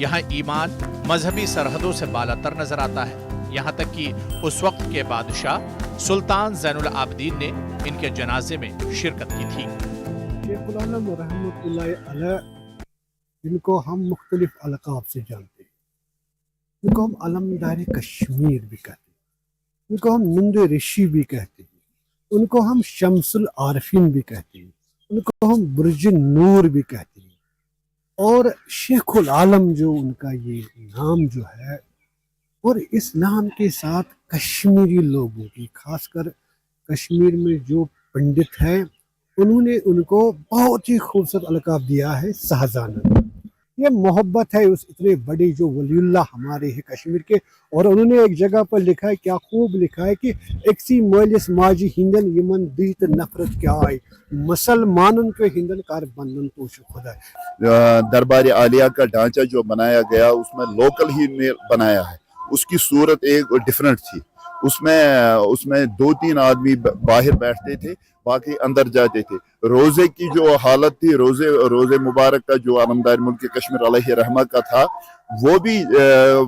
यहाँ ईमान मजहबी सरहदों से बालातर नजर आता है। यहाँ तक कि उस वक्त के बादशाह सुल्तान ज़ैनुल आबदीन ने इनके जनाजे में शिरकत की थी। शेखुल आलम रहमतुल्लाह अलैह, जिनको हम मुख्तलिफ अलकाब से जानते हैं, जिनको हम अलमदार कश्मीर भी कहते हैं, उनको हम नंद ऋषि भी कहते हैं, उनको हम शम्सुल आरफीन भी कहते हैं, उनको हम बुर्ज नूर भी कहते हैं। और शेखुल आलम जो उनका ये नाम जो है, और इस नाम के साथ कश्मीरी लोगों की, खासकर कश्मीर में जो पंडित हैं, उन्होंने उनको बहुत ही खूबसूरत अलकाब दिया है शाहजाना। ये मोहब्बत है उस इतने बड़े जो वलीउल्लाह हमारे हैं कश्मीर के। और उन्होंने एक जगह पर लिखा है, क्या खूब लिखा है कि एक्सी मजलिस माजी हिंदन यमन दीत नफरत क्या आई मुसलमानन के हिंदन कार बंधन पोष खुदा। दरबार आलिया का ढांचा जो बनाया गया उसमें लोकल ही ने बनाया है। उसकी सूरत एक डिफरेंट थी। उसमें 2-3 आदमी बाहर बैठते थे, बाकी अंदर जाते थे। रोजे की जो हालत थी, रोजे मुबारक का जो अलमदार मुल्क कश्मीर अलैहि रहमा का था, वो भी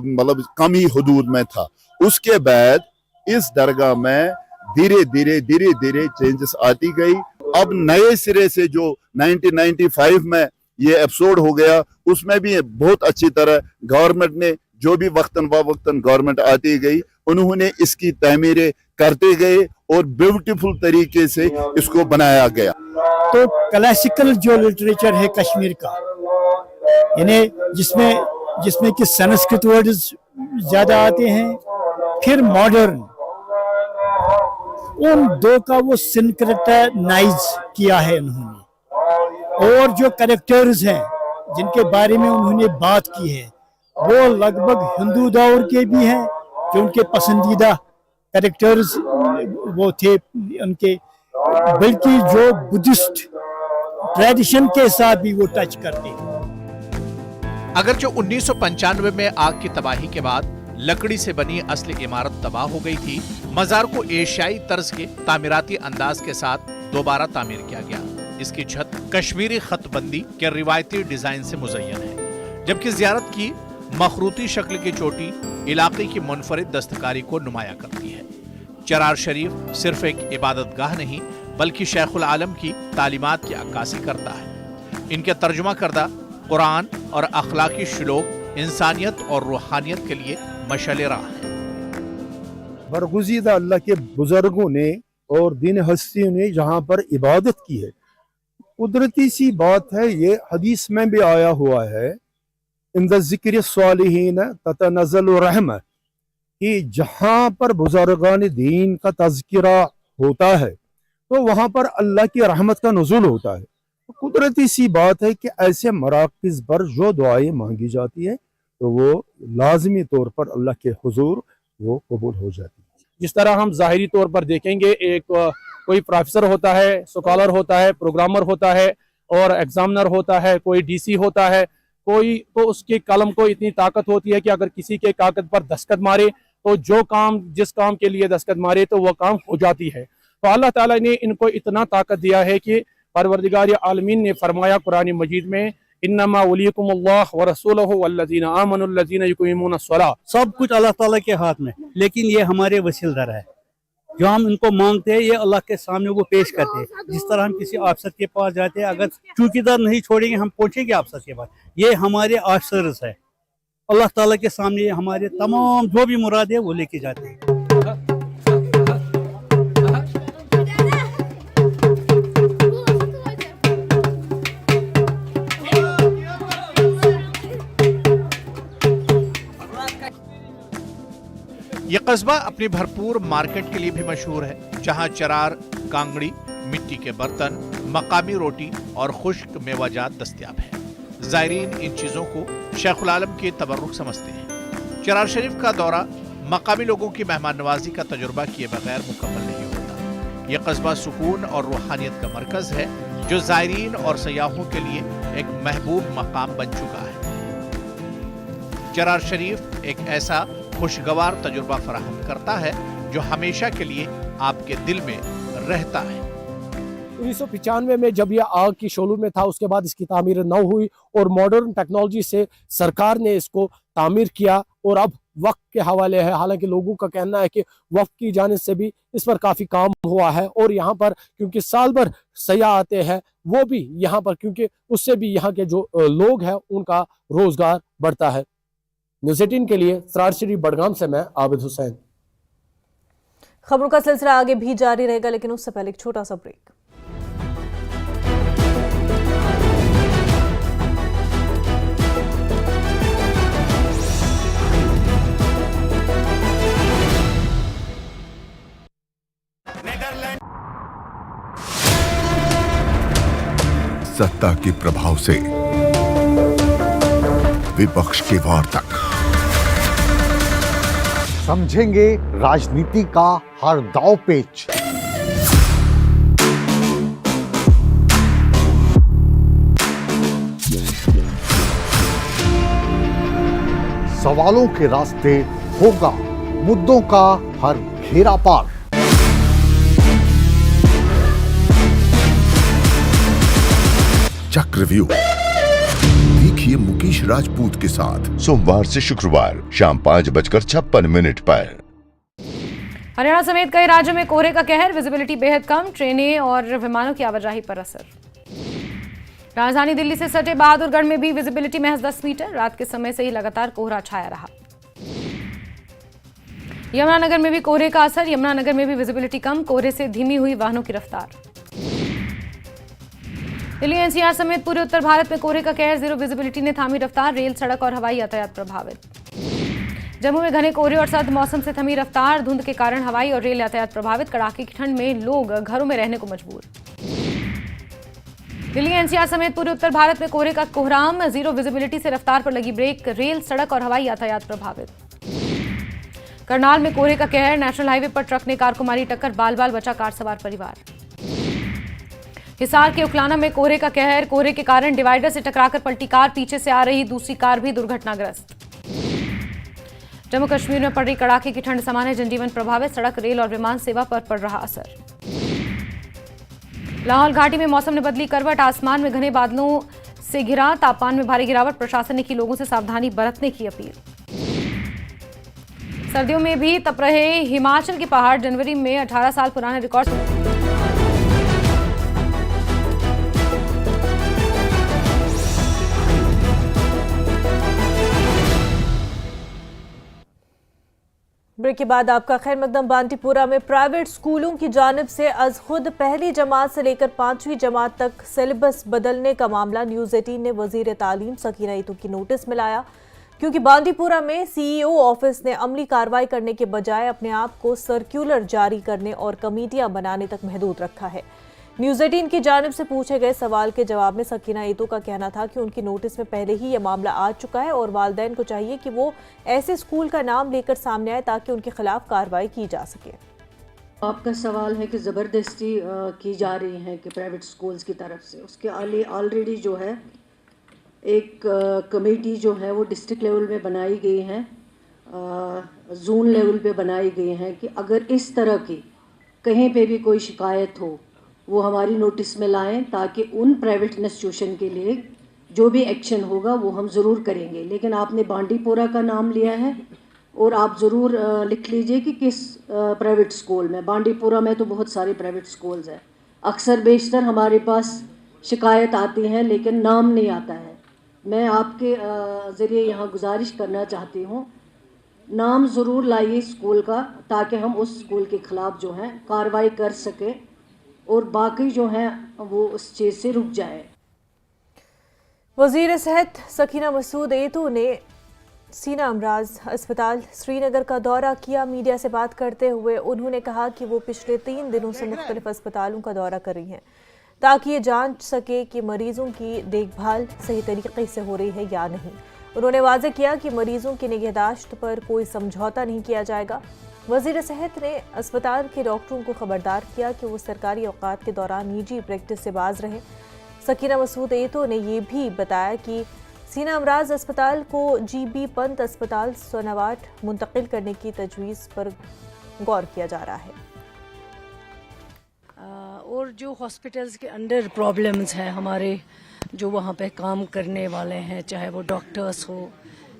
मतलब कम ही हुदूद में था। उसके बाद इस दरगाह में धीरे धीरे चेंजेस आती गई। अब नए सिरे से जो 1995 में ये एपिसोड हो गया, उसमें भी बहुत अच्छी तरह गवर्नमेंट ने, जो भी वक्तन गवर्नमेंट आती गई, उन्होंने इसकी तामीरें करते गए और ब्यूटीफुल तरीके से इसको बनाया गया। तो क्लासिकल जो लिटरेचर है कश्मीर का, यानी जिसमें कि संस्कृत वर्ड्स ज्यादा आते हैं, फिर मॉडर्न, उन दो का वो सिंक्रेटाइज किया है उन्होंने। और जो कैरेक्टर्स हैं जिनके बारे में उन्होंने बात की है, वो लगभग हिंदू दौर के भी हैं, जो उनके पसंदीदा कैरेक्टर्स वो थे उनके, बल्कि जो बुद्धिस्ट ट्रेडिशन के साथ भी वो टच करते हैं। अगरचे 1995 में आग की तबाही के बाद लकड़ी से बनी असली इमारत तबाह हो गई थी, मजार को एशियाई तर्ज के तामीराती अंदाज के साथ दोबारा तामीर किया गया। इसकी छत कश्मीरी खतबंदी के रिवायती डिजाइन से मुज़य्यन है, जबकि जियारत की मखरूती शक्ल की चोटी इलाके की मुनफरिद दस्तकारी को नुमाया करती है। चरार शरीफ सिर्फ एक इबादत गाह नहीं बल्कि शेखुल आलम की तालीमात की अक्कासी करता है। इनके तर्जुमा करदा कुरान और अखलाकी शुलूक इंसानियत और रूहानियत के लिए मशअल राह है। बरगुज़ीदा अल्लाह के बुजुर्गों ने और दीन हस्तियों ने यहाँ पर इबादत की है। कुदरती सी बात है, ये हदीस में भी आया हुआ है, इंद ज़िक्र सालिहीन ततनज़्ज़लु रहमा, कि जहाँ पर बुजुर्गान दीन का तज़किरा होता है तो वहाँ पर अल्लाह की रहमत का नुज़ूल होता है। तो कुदरती सी बात है कि ऐसे मराकिज़ पर जो दुआएं मांगी जाती है तो वो लाजमी तौर पर अल्लाह के हुजूर वो कबूल हो जाती है। जिस तरह हम ज़ाहिरी तौर पर देखेंगे, एक कोई प्रोफेसर होता है, स्कॉलर होता है, प्रोग्रामर होता है और एग्जामिनर होता है, कोई डीसी होता है, कोई तो उसके कलम को इतनी ताकत होती है कि अगर किसी के कागज पर दस्तखत मारे तो जिस काम के लिए दस्तखत मारे तो वो काम हो जाती है। तो अल्लाह ताला ने इनको इतना ताकत दिया है कि परवरदिगार आलमीन ने फरमाया कुरान मजीद में, इन्नमा वलियुकुमुल्लाह व रसूलुहु वल्लज़ीना आमनुल्लज़ीना युक़ीमूनस्सलाह। सब कुछ अल्लाह ताला के हाथ में, लेकिन ये हमारे वसीलदार है। जो हम इनको मांगते हैं ये अल्लाह के सामने वो पेश करते हैं। जिस तरह हम किसी अफसर के पास जाते हैं, अगर चौकीदार नहीं छोड़ेंगे हम पहुंचेंगे अफसर के पास। ये हमारे अफसर्स है, अल्लाह ताला के सामने हमारे तमाम जो भी मुराद है वो लेके जाते हैं। ये कस्बा अपनी भरपूर मार्केट के लिए भी मशहूर है, जहां चरार, कांगड़ी, मिट्टी के बर्तन, मकामी रोटी और खुश्क मेवाजात दस्तयाब है। ज़ायरीन इन चीज़ों को शेखुल आलम के तबर्रुक समझते हैं। चरार शरीफ का दौरा मकामी लोगों की मेहमान नवाजी का तजुर्बा किए बगैर मुकम्मल नहीं होता। यह कस्बा सुकून और रूहानियत का मरकज़ है, जो ज़ायरीन और सयाहों के लिए एक महबूब मकाम बन चुका है। चरार शरीफ एक ऐसा खुशगवार तजुर्बा फराहम करता है जो हमेशा के लिए आपके दिल में रहता है। 1995 में जब यह आग की शोलू में था, उसके बाद इसकी तामीर न हुई और मॉडर्न टेक्नोलॉजी से सरकार ने इसको तामीर किया और अब वक्त के हवाले है। हालांकि लोगों का कहना है कि वक्त की जानिब से भी इस पर काफ़ी काम हुआ है और यहाँ पर क्योंकि साल भर सयाह आते हैं, वो भी यहाँ पर क्योंकि उससे भी यहाँ के जो लोग हैं उनका रोजगार बढ़ता है। न्यूज़ 18 के लिए सरार शरीफ बडगाम से मैं आबिद हुसैन। खबरों का सिलसिला आगे भी जारी रहेगा, लेकिन उससे पहले एक छोटा सा ब्रेक। सत्ता के प्रभाव से विपक्ष के वार तक समझेंगे राजनीति का हर दांव पेच। सवालों के रास्ते होगा मुद्दों का हर घेरा पार। चक्रव्यूह देखिए मुकेश राजपूत के साथ सोमवार से शुक्रवार शाम 5:56 पर। हरियाणा समेत कई राज्यों में कोहरे का कहर, विजिबिलिटी बेहद कम, ट्रेनें और विमानों की आवाजाही पर असर। राजधानी दिल्ली से सटे बहादुरगढ़ में भी विजिबिलिटी महज 10 मीटर, रात के समय से ही लगातार कोहरा छाया रहा। यमुनानगर में भी कोहरे का असर, यमुनानगर में भी विजिबिलिटी कम, कोहरे से धीमी हुई वाहनों की रफ्तार। दिल्ली एनसीआर समेत पूरे उत्तर भारत में कोहरे का कहर, जीरो विजिबिलिटी ने थामी रफ्तार, रेल, सड़क और हवाई यातायात प्रभावित। जम्मू में घने कोहरे और सर्द मौसम से थमी रफ्तार, धुंध के कारण हवाई और रेल यातायात प्रभावित, कड़ाके की ठंड में लोग घरों में रहने को मजबूर। दिल्ली एनसीआर समेत पूरे उत्तर भारत में कोहरे का कोहराम, जीरो विजिबिलिटी से रफ्तार पर लगी ब्रेक, रेल, सड़क और हवाई यातायात प्रभावित। करनाल में कोहरे का कहर, नेशनल हाईवे पर ट्रक ने कार को मारी टक्कर, बाल बाल बचा कार सवार परिवार। हिसार के उकलाना में कोहरे का कहर, कोहरे के कारण डिवाइडर से टकराकर पलटी कार, पीछे से आ रही दूसरी कार भी दुर्घटनाग्रस्त। जम्मू कश्मीर में पड़ रही कड़ाके की ठंड सामान्य जनजीवन प्रभावित, सड़क, रेल और विमान सेवा पर पड़ रहा असर। लाहौल घाटी में मौसम ने बदली करवट, आसमान में घने बादलों से घिरा, तापमान में भारी गिरावट, प्रशासन ने की लोगों से सावधानी बरतने की अपील। सर्दियों में भी तप रहे हिमाचल के पहाड़, जनवरी में 18 साल पुराने रिकॉर्ड। ब्रेक के बाद आपका खैर मकदम। बांटीपुरा में प्राइवेट स्कूलों की जानिब से अज खुद पहली जमात से लेकर 5वीं जमात तक सिलेबस बदलने का मामला न्यूज़ 18 ने वजीर तालीम सकीना ईतू की नोटिस में लाया, क्योंकि बांटीपुरा में सीईओ ऑफिस ने अमली कार्रवाई करने के बजाय अपने आप को सर्कुलर जारी करने और कमेटियां बनाने तक महदूद रखा है। न्यूज़ 18 की जानिब से पूछे गए सवाल के जवाब में सकीना ईतू का कहना था कि उनकी नोटिस में पहले ही यह मामला आ चुका है और वालिदैन को चाहिए कि वो ऐसे स्कूल का नाम लेकर सामने आए ताकि उनके खिलाफ कार्रवाई की जा सके। आपका सवाल है कि ज़बरदस्ती की जा रही है कि प्राइवेट स्कूल्स की तरफ से, उसके ऑलरेडी जो है एक कमेटी जो है वो डिस्ट्रिक्ट लेवल में बनाई गई है, जोन लेवल पे बनाई गई है कि अगर इस तरह की कहीं पे भी कोई शिकायत हो वो हमारी नोटिस में लाएं, ताकि उन प्राइवेट इंस्टीट्यूशन के लिए जो भी एक्शन होगा वो हम ज़रूर करेंगे। लेकिन आपने बांडीपोरा का नाम लिया है, और आप ज़रूर लिख लीजिए कि किस प्राइवेट स्कूल में। बांडीपुरा में तो बहुत सारे प्राइवेट स्कूल्स हैं, अक्सर बेशतर हमारे पास शिकायत आती है लेकिन नाम नहीं आता है। मैं आपके ज़रिए यहाँ गुजारिश करना चाहती हूँ, नाम ज़रूर लाइए स्कूल का, ताकि हम उस स्कूल के ख़िलाफ़ जो है कार्रवाई कर सकें और बाकी जो है वो उस चीज़ से रुक जाए। वज़ीर सेहत सकीना मसूद एतो ने सीना अमराज अस्पताल श्रीनगर का दौरा किया। मीडिया से बात करते हुए उन्होंने कहा कि वो पिछले 3 दिनों से मुख्तलिफ अस्पतालों का दौरा कर रही हैं ताकि ये जांच सके कि मरीजों की देखभाल सही तरीके से हो रही है या नहीं। उन्होंने वाज़ेह किया कि मरीजों की निगहदाश्त पर कोई समझौता नहीं किया जाएगा। वज़ीर सेहत ने अस्पताल के डॉक्टरों को खबरदार किया कि वो सरकारी औकात के दौरान निजी प्रैक्टिस से बाज रहें। सकीना मसूद एतो ने यह भी बताया कि सीना अमराज अस्पताल को GB पंत अस्पताल सोनावाट मुंतकिल करने की तजवीज़ पर गौर किया जा रहा है। और जो हॉस्पिटल्स के अंडर प्रॉब्लम्स हैं हमारे, जो वहाँ पे काम करने वाले हैं, चाहे वो डॉक्टर्स हो,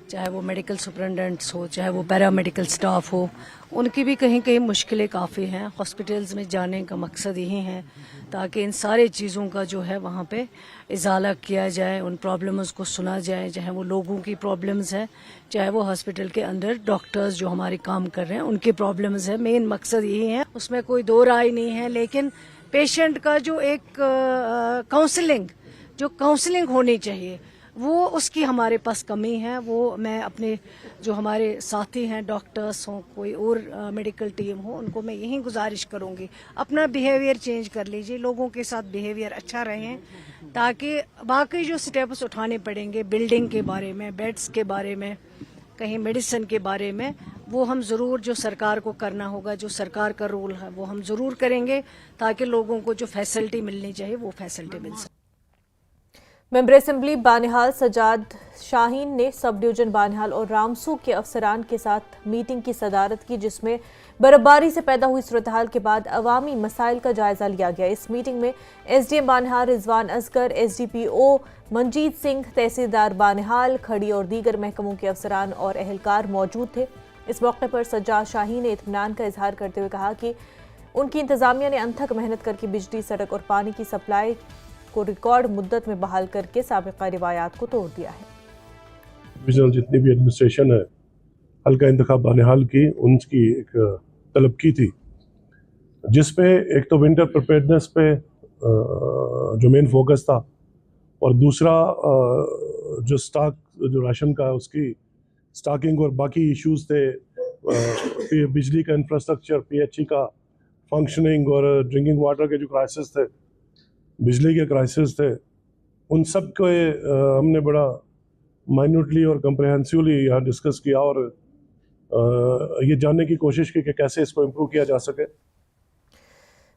चाहे वो मेडिकल सुपरिटेंडेंट्स हो, चाहे वो पैरामेडिकल स्टाफ हो, उनकी भी कहीं कहीं मुश्किलें काफ़ी हैं। हॉस्पिटल्स में जाने का मकसद यही है ताकि इन सारे चीज़ों का जो है वहाँ पे इजाला किया जाए, उन प्रॉब्लम्स को सुना जाए, चाहे वो लोगों की प्रॉब्लम्स है, चाहे वो हॉस्पिटल के अंदर डॉक्टर्स जो हमारे काम कर रहे हैं उनके प्रॉब्लम्स है। मेन मकसद यही है, उसमें कोई दो राय नहीं है। लेकिन पेशेंट का जो एक काउंसलिंग होनी चाहिए, वो उसकी हमारे पास कमी है। वो मैं अपने जो हमारे साथी हैं, डॉक्टर्स हों, कोई और मेडिकल टीम हो, उनको मैं यही गुजारिश करूंगी, अपना बिहेवियर चेंज कर लीजिए, लोगों के साथ बिहेवियर अच्छा रहें, ताकि बाकी जो स्टेप्स उठाने पड़ेंगे बिल्डिंग के बारे में, बेड्स के बारे में, कहीं मेडिसिन के बारे में, वो हम ज़रूर जो सरकार को करना होगा, जो सरकार का रूल है वो हम ज़रूर करेंगे, ताकि लोगों को जो फैसिलिटी मिलनी चाहिए वो फैसिलिटी मिल सके। मेंबर असेंबली बानिहाल सजाद शाहीन ने सब डिवीजन बानिहाल और रामसू के अफसरान के साथ मीटिंग की सदारत की, जिसमें बर्फबारी से पैदा हुई सूरत हाल के बाद अवामी मसाइल का जायजा लिया गया। इस मीटिंग में SDM बानिहाल रिजवान असगर, SDPO मंजीत सिंह, तहसीलदार बानिहाल, खड़ी और दीगर महकमों के अफसरान और अहलकार मौजूद थे। इस मौके पर सज्जाद शाहीन ने इत्मीनान का इजहार करते हुए कहा कि उनकी इंतजामिया ने अनथक मेहनत करके बिजली, सड़क और पानी की सप्लाई को रिकॉर्ड मुद्दत में बहाल करके साबिका रिवायात को तोड़ दिया है। डिविजनल जितनी भी एडमिनिस्ट्रेशन है, हल्का इंतखाब बानिहाल की, उनकी एक तलब की थी, जिसपे एक तो विंटर प्रिपेयर्डनेस पे जो मेन फोकस था, और दूसरा जो स्टॉक, जो राशन का उसकी स्टॉकिंग और बाकी इश्यूज थे, बिजली का इंफ्रास्ट्रक्चर, PHE का फंक्शनिंग और ड्रिंकिंग वाटर के जो क्राइसिस थे, बिजली के क्राइसिस थे, उन सब को हमने बड़ा माइन्यूटली और कम्प्रहेंसिवली यहाँ डिस्कस किया और ये जानने की कोशिश की कि कैसे इसको इम्प्रूव किया जा सके।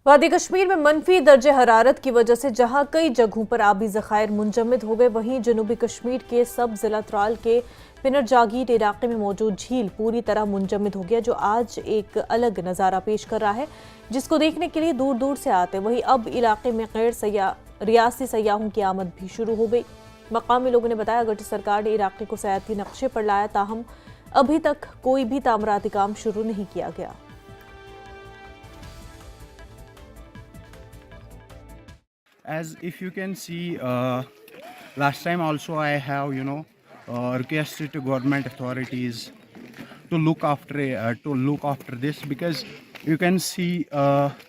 वादी कश्मीर में मनफी दर्जे हरारत की वजह से जहां कई जगहों पर आबी ज़खायर मुंजमद हो गए, वहीं जनूबी कश्मीर के सब जिला त्राल के पिनर जागीर इलाके में मौजूद झील पूरी तरह मुंजमद हो गया, जो आज एक अलग नज़ारा पेश कर रहा है, जिसको देखने के लिए दूर दूर से आते। वहीं अब इलाके में गैर रियासी सयाहों की आमद भी शुरू हो गई। मकामी लोगों ने बताया गठरी सरकार ने इलाके को सयाती नक्शे पर लाया, ताहम अभी तक कोई भी तामीराती काम शुरू नहीं किया गया। As if you can see, last time also I have requested to government authorities to look after this, because you can see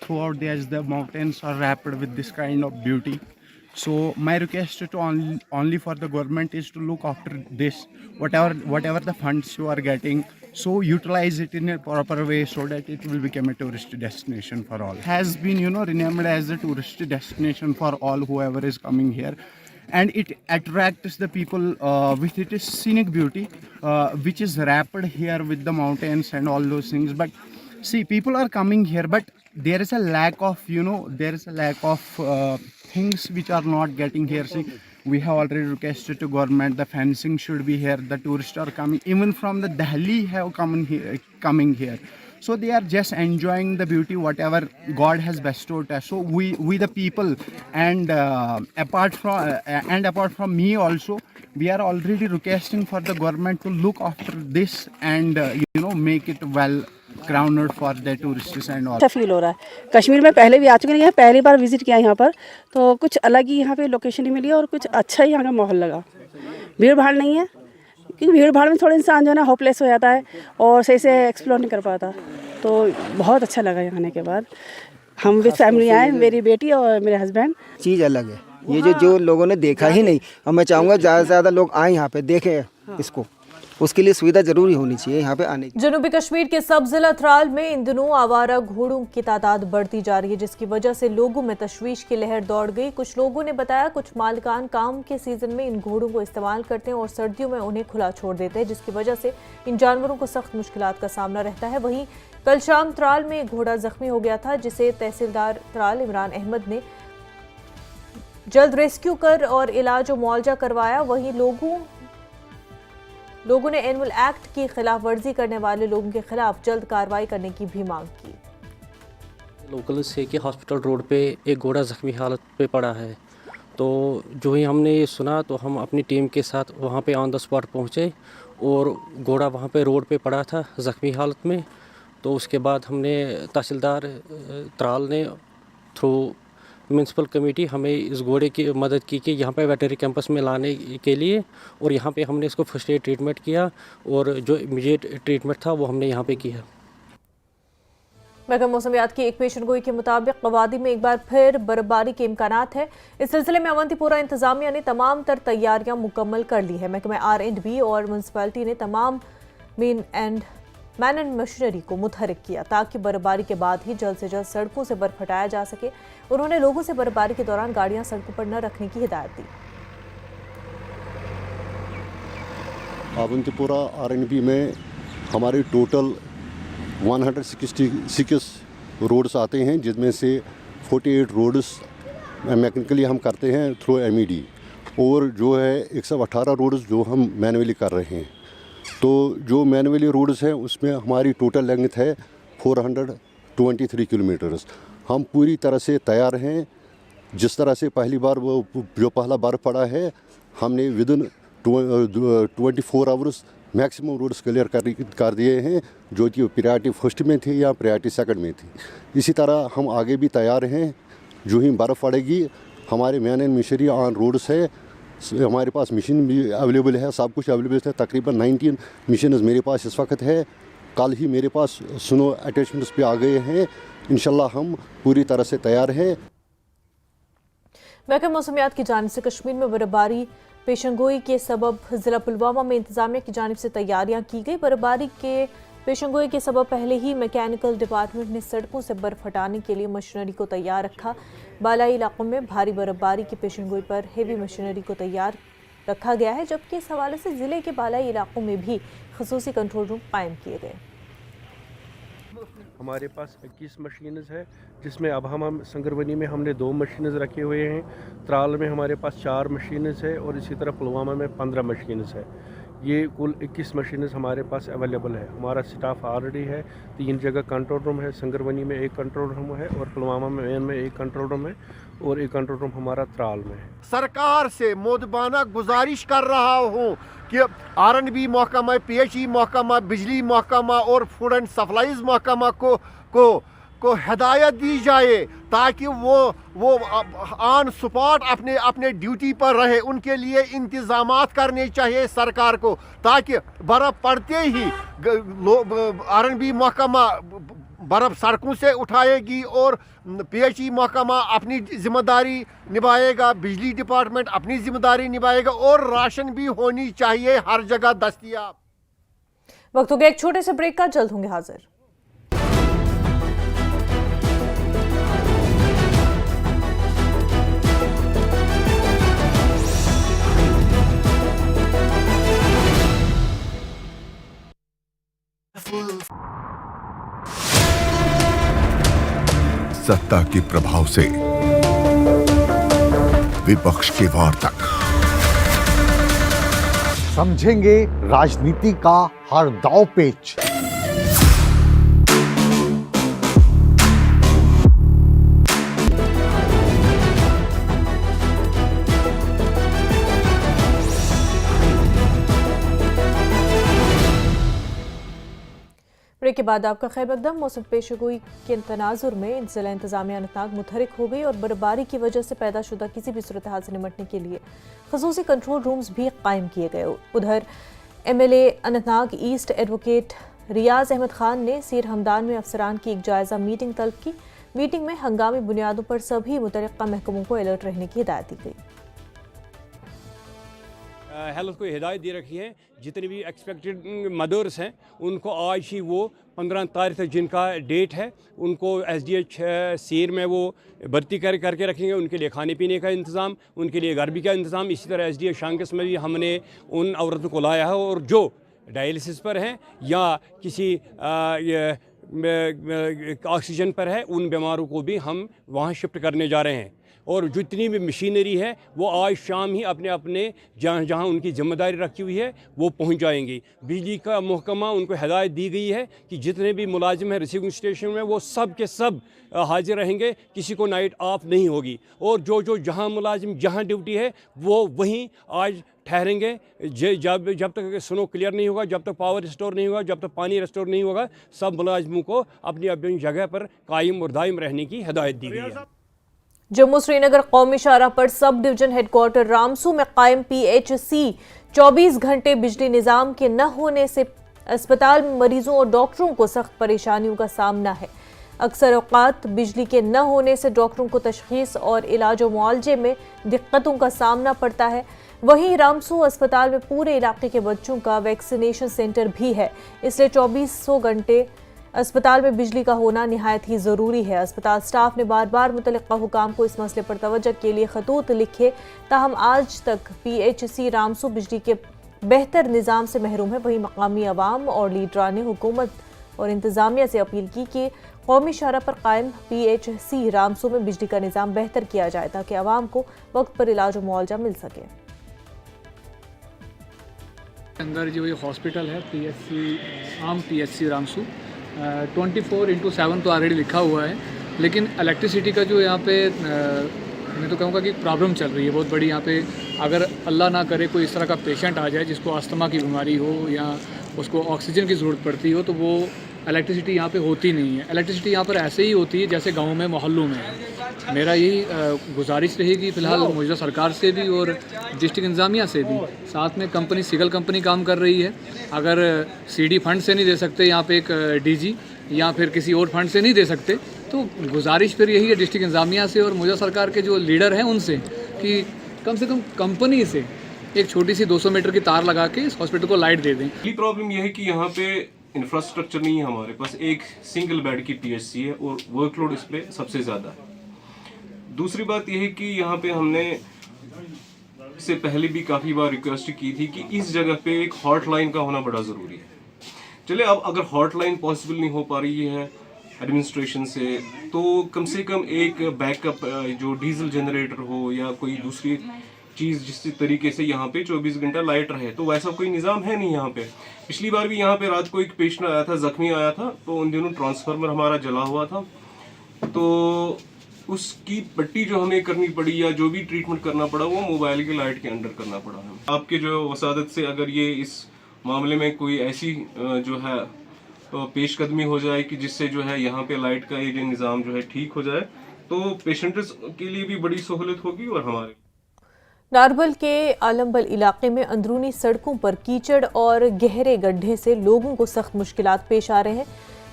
throughout the mountains are wrapped with this kind of beauty. So my request to only for the government is to look after this, whatever the funds you are getting, so utilize it in a proper way so that it will become a tourist destination for all. Has been renamed as a tourist destination for all whoever is coming here, and it attracts the people with its scenic beauty, which is wrapped here with the mountains and all those things. But see, people are coming here, but there is a lack of things which are not getting here. See, we have already requested to government, the fencing should be here, the tourists are coming, even from the Delhi have coming here. So they are just enjoying the beauty whatever God has bestowed us. So we the people, and apart from me also, we are already requesting for the government to look after this and make it well grounded for the tourists and all. अच्छा feel हो रहा है। कश्मीर में पहले भी आ चुके हैं, पहली बार विजिट किया यहाँ पर, तो कुछ अलग ही यहाँ पे लोकेशन ही मिली और कुछ अच्छा ही यहाँ का माहौल लगा। भीड़ भाड़ नहीं है, क्योंकि भीड़ भाड़ में थोड़ा इंसान जो है ना होपलेस हो जाता है और सही से एक्सप्लोर नहीं कर पाता। तो बहुत अच्छा लगा यहाँ आने के बाद। हम विद फैमिली आए, मेरी बेटी और मेरे हस्बैंड। चीज़ अलग है ये, जो लोगों ने देखा ही नहीं, और मैं चाहूँगा ज़्यादा से ज़्यादा लोग आए यहाँ पे देखें इसको, उसके लिए सुविधा जरूरी होनी चाहिए यहाँ पे आने की। जनूबी कश्मीर के सब जिला त्राल में इन दिनों आवारा घोड़ों की तादाद बढ़ती जा रही है, जिसकी वजह से लोगों में तशवीश की लहर दौड़ गई। कुछ लोगों ने बताया कुछ मालिकान काम के सीजन में इन घोड़ों को इस्तेमाल करते हैं और सर्दियों में उन्हें खुला छोड़ देते हैं, जिसकी वजह से इन जानवरों को सख्त मुश्किलात का सामना रहता है। वहीं कल शाम त्राल में एक घोड़ा जख्मी हो गया था, जिसे तहसीलदार त्राल इमरान अहमद ने जल्द रेस्क्यू कर और इलाज और मुआवजा करवाया। वहीं लोगों ने एनिमल एक्ट की खिलाफ वर्जी करने वाले लोगों के खिलाफ जल्द कार्रवाई करने की भी मांग की। लोकल से कि हॉस्पिटल रोड पे एक घोड़ा जख्मी हालत पे पड़ा है, तो जो ही हमने ये सुना तो हम अपनी टीम के साथ वहाँ पे ऑन द स्पॉट पहुँचे और घोड़ा वहाँ पे रोड पे पड़ा था जख्मी हालत में। तो उसके बाद हमने तहसीलदार त्राल ने थ्रू म्यूनसिपल कमेटी हमें इस घोड़े की मदद की कि यहाँ पे वेटनरी कैंपस में लाने के लिए, और यहाँ पे हमने इसको फर्स्ट एड ट्रीटमेंट किया और जो इमीडिएट ट्रीटमेंट था वो हमने यहाँ पे किया। महकमा मौसमियात की एक पेशन गोई के मुताबिक वादी में एक बार फिर बर्फबारी के इम्कानात है। इस सिलसिले में अवंतीपोरा इंतजामिया ने तमाम तर तैयारियां मुकम्मल कर ली है। महकमा R&B और म्यूनसिपैलिटी ने तमाम मैन एंड मशीनरी को मुतहरिक किया ताकि बर्फबारी के बाद ही जल्द से जल्द सड़कों से बर्फ हटाया जा सके। उन्होंने लोगों से बर्फबारी के दौरान गाड़ियां सड़कों पर न रखने की हिदायत दी। अवंतीपोरा R&B में हमारे टोटल 166 रोड्स आते हैं, जिसमें से 48 रोड्स मैकेनिकली हम करते हैं थ्रू MED, और जो है 118 रोड्स जो हम मैनुअली कर रहे हैं। तो जो मैनुअली रोड्स हैं उसमें हमारी टोटल लेंथ है 423 किलोमीटर्स। हम पूरी तरह से तैयार हैं। जिस तरह से पहली बार वो जो पहला बर्फ़ पड़ा है, हमने within 24 hours maximum roads clear कर दिए हैं, जो कि प्रायोरिटी फर्स्ट में थे या प्रायोरिटी सेकंड में थी। इसी तरह हम आगे भी तैयार हैं। जो ही बर्फ़ पड़ेगी हमारे man and machinery on roads है, हमारे पास मशीन भी अवेलेबल है, सब कुछ अवेलेबल है। तकरीबन 19 मशीन मेरे पास इस वक्त है। कल ही मेरे पास स्नो अटैचमेंट्स पे आ गए हैं। इंशाल्लाह हम पूरी तरह से तैयार हैं। महकमा मौसमियात की जानिब से कश्मीर में बर्फबारी पेशंगोई के सबब ज़िला पुलवामा में इंतजामिया की जानिब से तैयारियां की गई। बर्फबारी के पेशंगोई के सबब पहले ही मैकेनिकल डिपार्टमेंट ने सड़कों से बर्फ हटाने के लिए मशीनरी को तैयार रखा। बालाई इलाकों में भारी बर्फबारी की पेशंगोई पर हेवी मशीनरी को तैयार रखा गया है, जबकि इस हवाले से ज़िले के बालाई इलाकों में भी खसूसी कंट्रोल रूम कायम किए गए। हमारे पास 21 मशीन्स है, जिसमें अब हम संगरवनी में हमने 2 मशीन्स रखे हुए हैं, त्राल में हमारे पास 4 मशीन्स है और इसी तरह पुलवामा में 15 मशीन्स है। ये कुल 21 मशीन्स हमारे पास अवेलेबल है। हमारा स्टाफ ऑलरेडी है। 3 जगह कंट्रोल रूम है, संगरवनी में 1 कंट्रोल रूम है और पुलवामा में 1 कंट्रोल रूम है और 1 कंट्रोल रूम हमारा त्राल में है। सरकार से मोदबाना गुजारिश कर रहा हूँ कि R&B महकमा, PHE महकमा, बिजली महकमा और फूड एंड सप्लाईज महकमा को हिदायत दी जाए ताकि वो ऑन स्पॉट अपने ड्यूटी पर रहे। उनके लिए इंतजामात करने चाहिए सरकार को, ताकि बर्फ़ पड़ते ही R&B महकमा बर्फ़ सड़कों से उठाएगी और PHE महकमा अपनी जिम्मेदारी निभाएगा, बिजली डिपार्टमेंट अपनी जिम्मेदारी निभाएगा और राशन भी होनी चाहिए हर जगह दस्तयाब। वक्त हो गया एक छोटे से ब्रेक का, जल्द होंगे हाजिर। सत्ता के प्रभाव से विपक्ष के वार तक समझेंगे राजनीति का हर दांव पेच। के बाद आपका खैर मकदम। मौसम पेशगोई के तनाजुर में जिला इंतजामिया अनंतनाग मुतहरिक हो गई और बर्फबारी की वजह से पैदा शुदा किसी भी सूरत हाल से निपटने के लिए खसूसी कंट्रोल रूम्स भी कायम किए गए। उधर MLA अनंतनाग ईस्ट एडवोकेट रियाज अहमद खान ने सीर हमदान में अफसरान की एक जायजा मीटिंग तलब की। मीटिंग में हंगामी बुनियादों पर सभी मुतल्लिका महकमों को अलर्ट रहने की हिदायत दी गई। हेल्थ को हिदायत दे रखी है, जितने भी एक्सपेक्टेड मदर्स हैं उनको आज ही वो 15 तारीख तक जिनका डेट है उनको SDH सीर में वो भर्ती करके रखेंगे। उनके लिए खाने पीने का इंतज़ाम, उनके लिए गर्मी का इंतज़ाम। इसी तरह SDH शांकस में भी हमने उन औरतों को लाया है और जो डायलिसिस पर हैं या किसी ऑक्सीजन पर है उन बीमारों को भी हम वहाँ शिफ्ट करने जा रहे हैं। और जितनी भी मशीनरी है वो आज शाम ही अपने अपने जहाँ उनकी जिम्मेदारी रखी हुई है वो पहुँच जाएंगी। बिजली का महकमा उनको हिदायत दी गई है कि जितने भी मुलाजिम हैं रिसीविंग स्टेशन में वो सब के सब हाजिर रहेंगे, किसी को नाइट ऑफ नहीं होगी। और जो जहाँ मुलाजिम जहाँ ड्यूटी है वो वहीं आज ठहरेंगे जब तक स्नो क्लियर नहीं होगा, जब तक पावर रिस्टोर नहीं होगा, जब तक पानी रिस्टोर नहीं होगा। सब मुलाजिमों को अपनी अपनी जगह पर कायम और दायम रहने की हिदायत दी गई है। जम्मू श्रीनगर कौमी शाहराह पर सब डिवीजन हेडक्वार्टर रामसू में कायम PHC 24 घंटे बिजली निज़ाम के न होने से अस्पताल में मरीजों और डॉक्टरों को सख्त परेशानियों का सामना है। अक्सर औकात बिजली के न होने से डॉक्टरों को तशखीस और इलाज और मुआलजे में दिक्कतों का सामना पड़ता है। वहीं रामसू अस्पताल में पूरे इलाके के बच्चों का वैक्सीनेशन सेंटर भी है, इसलिए 2400 घंटे अस्पताल में बिजली का होना निहायत ही ज़रूरी है। अस्पताल स्टाफ ने बार बार मुतल्लिका हुकाम को इस मसले पर तवज्जो के लिए खतूत लिखे, ताहम आज तक PHC रामसू बिजली के बेहतर निज़ाम से महरूम है। वहीं मकामी अवाम और लीडरान ने हुकूमत और इंतज़ामिया से अपील की कि कौमी शाहराह पर कायम PHC रामसू में बिजली का निज़ाम बेहतर किया जाए ताकि अवाम को वक्त पर इलाज और मुआवजा मिल सके। अंदर जो ये हॉस्पिटल है PHC रामसू 24/7 तो ऑलरेडी लिखा हुआ है, लेकिन इलेक्ट्रिसिटी का जो यहाँ पे मैं तो कहूँगा कि प्रॉब्लम चल रही है बहुत बड़ी। यहाँ पे अगर अल्लाह ना करे कोई इस तरह का पेशेंट आ जाए जिसको अस्थमा की बीमारी हो या उसको ऑक्सीजन की ज़रूरत पड़ती हो तो वो इलेक्ट्रिसिटी यहाँ पे होती नहीं है। इलेक्ट्रिसिटी यहाँ पर ऐसे ही होती है जैसे गाँव में मोहल्लों में है। मेरा यही गुजारिश रहेगी फ़िलहाल मौजूदा सरकार से भी और डिस्ट्रिक्ट इंतज़ामिया से भी। साथ में कंपनी सिगल कंपनी काम कर रही है। अगर CD फंड से नहीं दे सकते यहाँ पे एक DG या फिर किसी और फंड से नहीं दे सकते तो गुजारिश फिर यही है डिस्ट्रिक्ट इंतज़ामिया से और मौजूदा सरकार के जो लीडर हैं उनसे कि कम से कम कंपनी से एक छोटी सी 200 मीटर की तार लगा के इस हॉस्पिटल को लाइट दे दें। पहली प्रॉब्लम यह है कि यहाँ पे इंफ्रास्ट्रक्चर नहीं है हमारे पास। एक सिंगल बेड की PHC है और वर्कलोड इस पर सबसे ज़्यादा है। दूसरी बात यह है कि यहाँ पे हमने से पहले भी काफ़ी बार रिक्वेस्ट की थी कि इस जगह पे एक हॉटलाइन का होना बड़ा ज़रूरी है। चले अब अगर हॉटलाइन पॉसिबल नहीं हो पा रही है एडमिनिस्ट्रेशन से तो कम से कम एक बैकअप जो डीजल जनरेटर हो या कोई दूसरी चीज़ जिस तरीके से यहाँ पे 24 घंटा लाइट रहे, तो वैसा कोई निज़ाम है नहीं यहाँ पे। पिछली बार भी यहाँ पे रात को एक पेशेंट आया था, जख्मी आया था, तो उन दिनों ट्रांसफार्मर हमारा जला हुआ था तो उसकी पट्टी जो हमें करनी पड़ी या जो भी ट्रीटमेंट करना पड़ा वो मोबाइल की लाइट के अंडर करना पड़ा है। आपके जो वसादत से अगर ये इस मामले में कोई ऐसी जो है पेशकदमी हो जाए कि जिससे जो है यहाँ पे लाइट का ये निज़ाम जो है ठीक हो जाए तो पेशेंट्स के लिए भी बड़ी सहूलत होगी। और हमारे नारबल के आलमबल इलाके में अंदरूनी सड़कों पर कीचड़ और गहरे गड्ढे से लोगों को सख्त मुश्किलात पेश आ रहे हैं।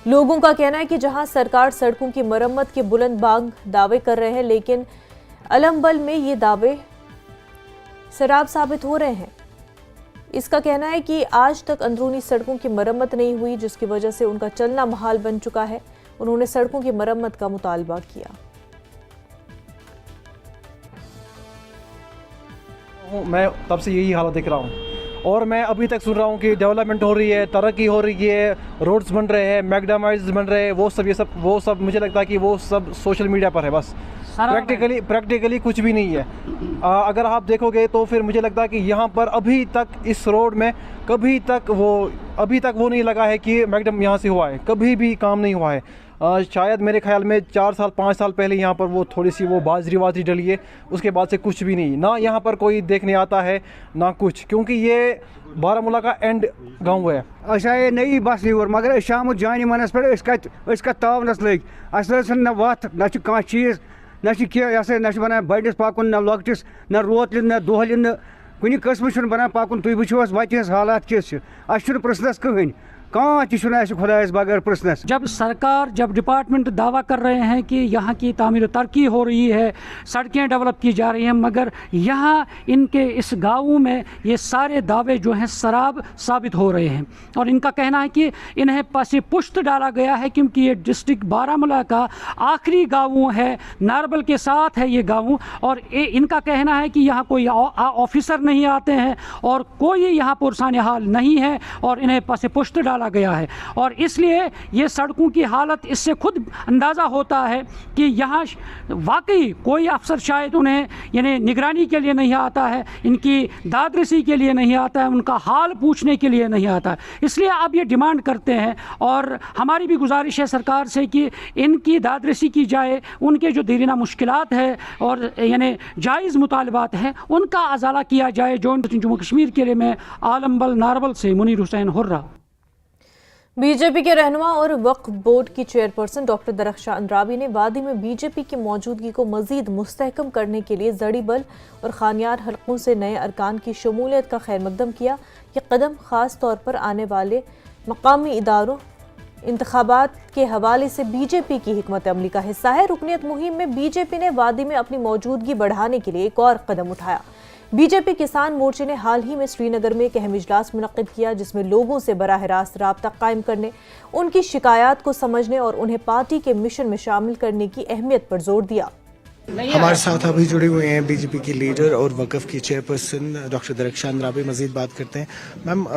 लोगों का कहना है कि जहां सरकार सड़कों की मरम्मत के बुलंद बांग दावे कर रहे हैं, लेकिन आलमबल में ये दावे सराब साबित हो रहे हैं। इसका कहना है कि आज तक अंदरूनी सड़कों की मरम्मत नहीं हुई, जिसकी वजह से उनका चलना महाल बन चुका है। उन्होंने सड़कों की मरम्मत का मुतालबा किया। मैं तब से यही हालत देख रहा हूँ और मैं अभी तक सुन रहा हूँ कि डेवलपमेंट हो रही है, तरक्की हो रही है, रोड्स बन रहे हैं, मैकडामाइज बन रहे हैं, वो सब मुझे लगता है कि वो सब सोशल मीडिया पर है बस। प्रैक्टिकली कुछ भी नहीं है। अगर आप देखोगे तो फिर मुझे लगता है कि यहाँ पर अभी तक इस रोड में अभी तक वो नहीं लगा है कि मैकडम यहाँ से हुआ है, कभी भी काम नहीं हुआ है। शायद मेरे ख्याल में 4 साल 5 साल पहले यहाँ पर वो थोड़ी सी वो बाजरी वाजरी डली है, उसके बाद से कुछ भी नहीं, ना यहाँ पर कोई देखने आता है ना कुछ, क्योंकि ये बारामूला का एंड गांव है। अच्छा ये नई बस यूर मगर शाम जान मनस पे तावनस लग अस न वत न कह चीज़ न ना बना बड़िस पाकुन न लॉकटिस न रोतल न दोहल न कुछ कस्म बना पाकुन तुम वो वत हालात किस प्रश्नस कहन खुदास बगैर प्रश्नस। जब सरकार जब डिपार्टमेंट दावा कर रहे हैं कि यहाँ की तामीर तरक्की हो रही है, सड़कें डेवलप की जा रही हैं, मगर यहाँ इनके इस गाँव में ये सारे दावे जो हैं शराब साबित हो रहे हैं। और इनका कहना है कि इन्हें पासे पुष्ट डाला गया है क्योंकि ये डिस्ट्रिक्ट बारामूला का आखिरी गाँव है, नारबल के साथ है ये गाँव, और इनका कहना है कि यहाँ कोई ऑफिसर नहीं आते हैं और कोई यहाँ पुरसाने हाल नहीं है और इन्हें पासे पुष्ट डाला गया है। और इसलिए ये सड़कों की हालत, इससे खुद अंदाज़ा होता है कि यहाँ वाकई कोई अफसर शायद उन्हें यानी निगरानी के लिए नहीं आता है, इनकी दादरसी के लिए नहीं आता है, उनका हाल पूछने के लिए नहीं आता है। इसलिए अब ये डिमांड करते हैं और हमारी भी गुजारिश है सरकार से कि इनकी दादरसी की जाए, उनके जो दीरीना मुश्किलात है और यानी जायज़ मुतालबात हैं उनका अजाला किया जाए। जम्मू कश्मीर के लिए मैं आलमबल नारबल से मुनीर हुसैन हुर्रा। बीजेपी के रहनुमा और वक्फ बोर्ड की चेयरपर्सन डॉक्टर दरख्शां अंद्राबी ने वादी में बीजेपी की मौजूदगी को मजीद मुस्तहकम करने के लिए जड़ीबल और खानियार हलकों से नए अरकान की शमूलियत का खैर मकदम किया। ये कदम ख़ास तौर पर आने वाले मकामी इदारों इंतखाबात के हवाले से बीजेपी की हिकमत अमली का हिस्सा है। रुकनियत मुहिम में बीजेपी ने वादी में अपनी मौजूदगी बढ़ाने के लिए एक और कदम उठाया। बीजेपी किसान मोर्चे ने हाल ही में श्रीनगर में एक अहम इजलास मुनक्किद किया जिसमें लोगों से बराह रास्त राब्ता कायम करने, उनकी शिकायत को समझने और उन्हें पार्टी के मिशन में शामिल करने की अहमियत पर जोर दिया। हमारे साथ अभी जुड़े हुए हैं बीजेपी की लीडर और वक्फ की चेयरपर्सन डॉक्टर दरख्शां अंद्राबी। मजीद बात करते हैं। मैम,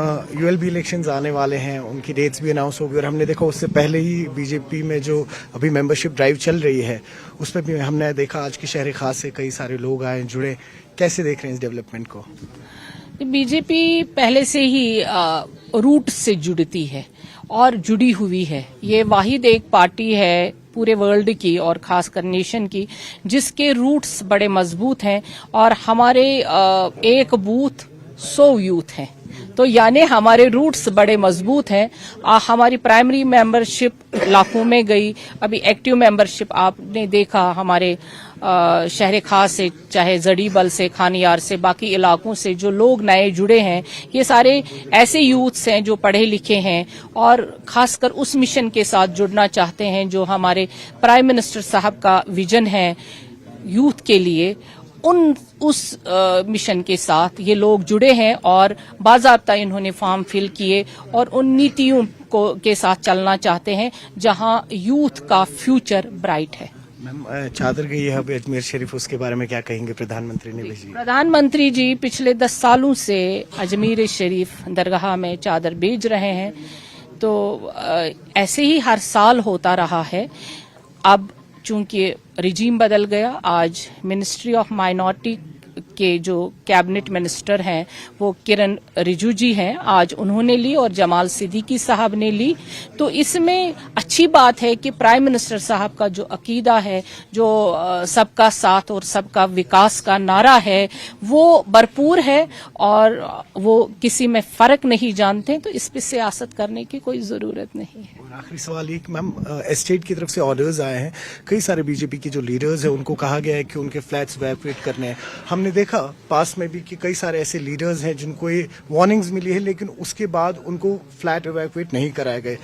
यूएलबी इलेक्शंस आने वाले हैं, उनकी डेट्स भी अनाउंस हो गई और हमने देखा उससे पहले ही बीजेपी में जो अभी मेंबरशिप ड्राइव चल रही है उस पर भी हमने देखा आज की शहर खास से कई सारे लोग आए जुड़े। कैसे देख रहे हैं इस डेवलपमेंट को? बीजेपी पहले से ही रूट से जुड़ती है और जुड़ी हुई है। ये वाहिद एक पार्टी है पूरे वर्ल्ड की और खासकर नेशन की जिसके रूट्स बड़े मजबूत हैं और हमारे एक बूथ 100 यूथ हैं, तो यानी हमारे रूट्स बड़े मजबूत हैं। हमारी प्राइमरी मेंबरशिप लाखों में गई, अभी एक्टिव मेंबरशिप आपने देखा हमारे शहर खास से, चाहे जड़ीबल से, खानियार से, बाकी इलाकों से जो लोग नए जुड़े हैं ये सारे ऐसे यूथ्स हैं जो पढ़े लिखे हैं और खासकर उस मिशन के साथ जुड़ना चाहते हैं जो हमारे प्राइम मिनिस्टर साहब का विजन है यूथ के लिए। उस मिशन के साथ ये लोग जुड़े हैं और बाज़ाब्ता इन्होंने फॉर्म फिल किए और उन नीतियों के साथ चलना चाहते हैं जहां यूथ का फ्यूचर ब्राइट है। मैम, चादर गई है अभी अजमेर शरीफ, उसके बारे में क्या कहेंगे? प्रधानमंत्री ने भेजी। प्रधानमंत्री जी पिछले 10 सालों से अजमेर शरीफ दरगाह में चादर भेज रहे हैं, तो ऐसे ही हर साल होता रहा है। अब चूंकि रिजीम बदल गया, आज मिनिस्ट्री ऑफ माइनॉरिटी के जो कैबिनेट मिनिस्टर हैं वो किरण रिजिजू जी हैं, आज उन्होंने ली और जमाल सिद्दीकी साहब ने ली। तो इसमें अच्छी बात है कि प्राइम मिनिस्टर साहब का जो अकीदा है, जो सबका साथ और सबका विकास का नारा है वो भरपूर है और वो किसी में फर्क नहीं जानते, तो इस पर सियासत करने की कोई जरूरत नहीं है। आखिरी सवाल ये कि मैम, एस्टेट की तरफ से ऑर्डर्स आए हैं, कई सारे बीजेपी के जो लीडर्स हैं उनको कहा गया है कि उनके फ्लैट्स वैक्यूएट करने हैं। हमने देखा पास में भी कि कई सारे ऐसे लीडर्स हैं जिनको ये वार्निंग्स मिली है लेकिन उसके बाद उनको फ्लैट इवैक्यूएट नहीं कराए गए।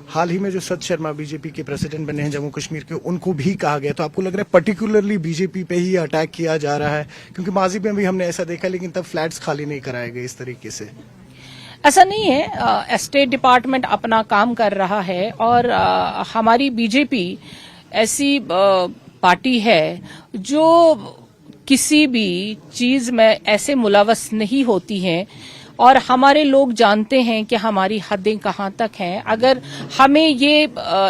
हाल ही में जो सत शर्मा बीजेपी के प्रेसिडेंट बने हैं जम्मू कश्मीर के, उनको भी कहा गया। तो आपको लग रहा है पर्टिकुलरली बीजेपी पे ही अटैक किया जा रहा है? क्योंकि माजी में भी हमने ऐसा देखा लेकिन तब फ्लैट्स खाली नहीं कराए गए इस तरीके से। ऐसा नहीं है, स्टेट डिपार्टमेंट अपना काम कर रहा है और हमारी बीजेपी ऐसी पार्टी है जो किसी भी चीज में ऐसे मुलवस नहीं होती है और हमारे लोग जानते हैं कि हमारी हदें कहाँ तक हैं। अगर हमें ये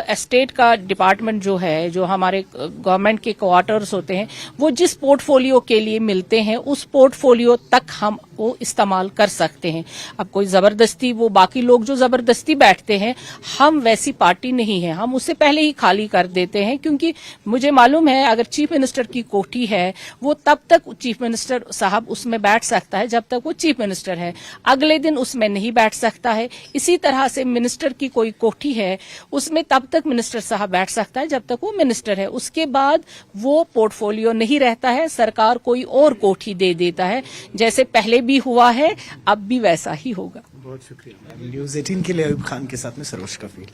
एस्टेट का डिपार्टमेंट जो है, जो हमारे गवर्नमेंट के क्वार्टर्स होते हैं, वो जिस पोर्टफोलियो के लिए मिलते हैं उस पोर्टफोलियो तक हम वो इस्तेमाल कर सकते हैं। अब कोई जबरदस्ती, वो बाकी लोग जो जबरदस्ती बैठते हैं, हम वैसी पार्टी नहीं है, हम उससे पहले ही खाली कर देते हैं, क्योंकि मुझे मालूम है अगर चीफ मिनिस्टर की कोठी है वो तब तक चीफ मिनिस्टर साहब उसमें बैठ सकता है जब तक वो चीफ मिनिस्टर है, अगले दिन उसमें नहीं बैठ सकता है। इसी तरह से मिनिस्टर की कोई कोठी है उसमें तब तक मिनिस्टर साहब बैठ सकता है जब तक वो मिनिस्टर है, उसके बाद वो पोर्टफोलियो नहीं रहता है, सरकार कोई और कोठी दे देता है। जैसे पहले भी हुआ है अब भी वैसा ही होगा। बहुत शुक्रिया। न्यूज़ 18 के लिए अयूब खान के साथ में सरोज कफील।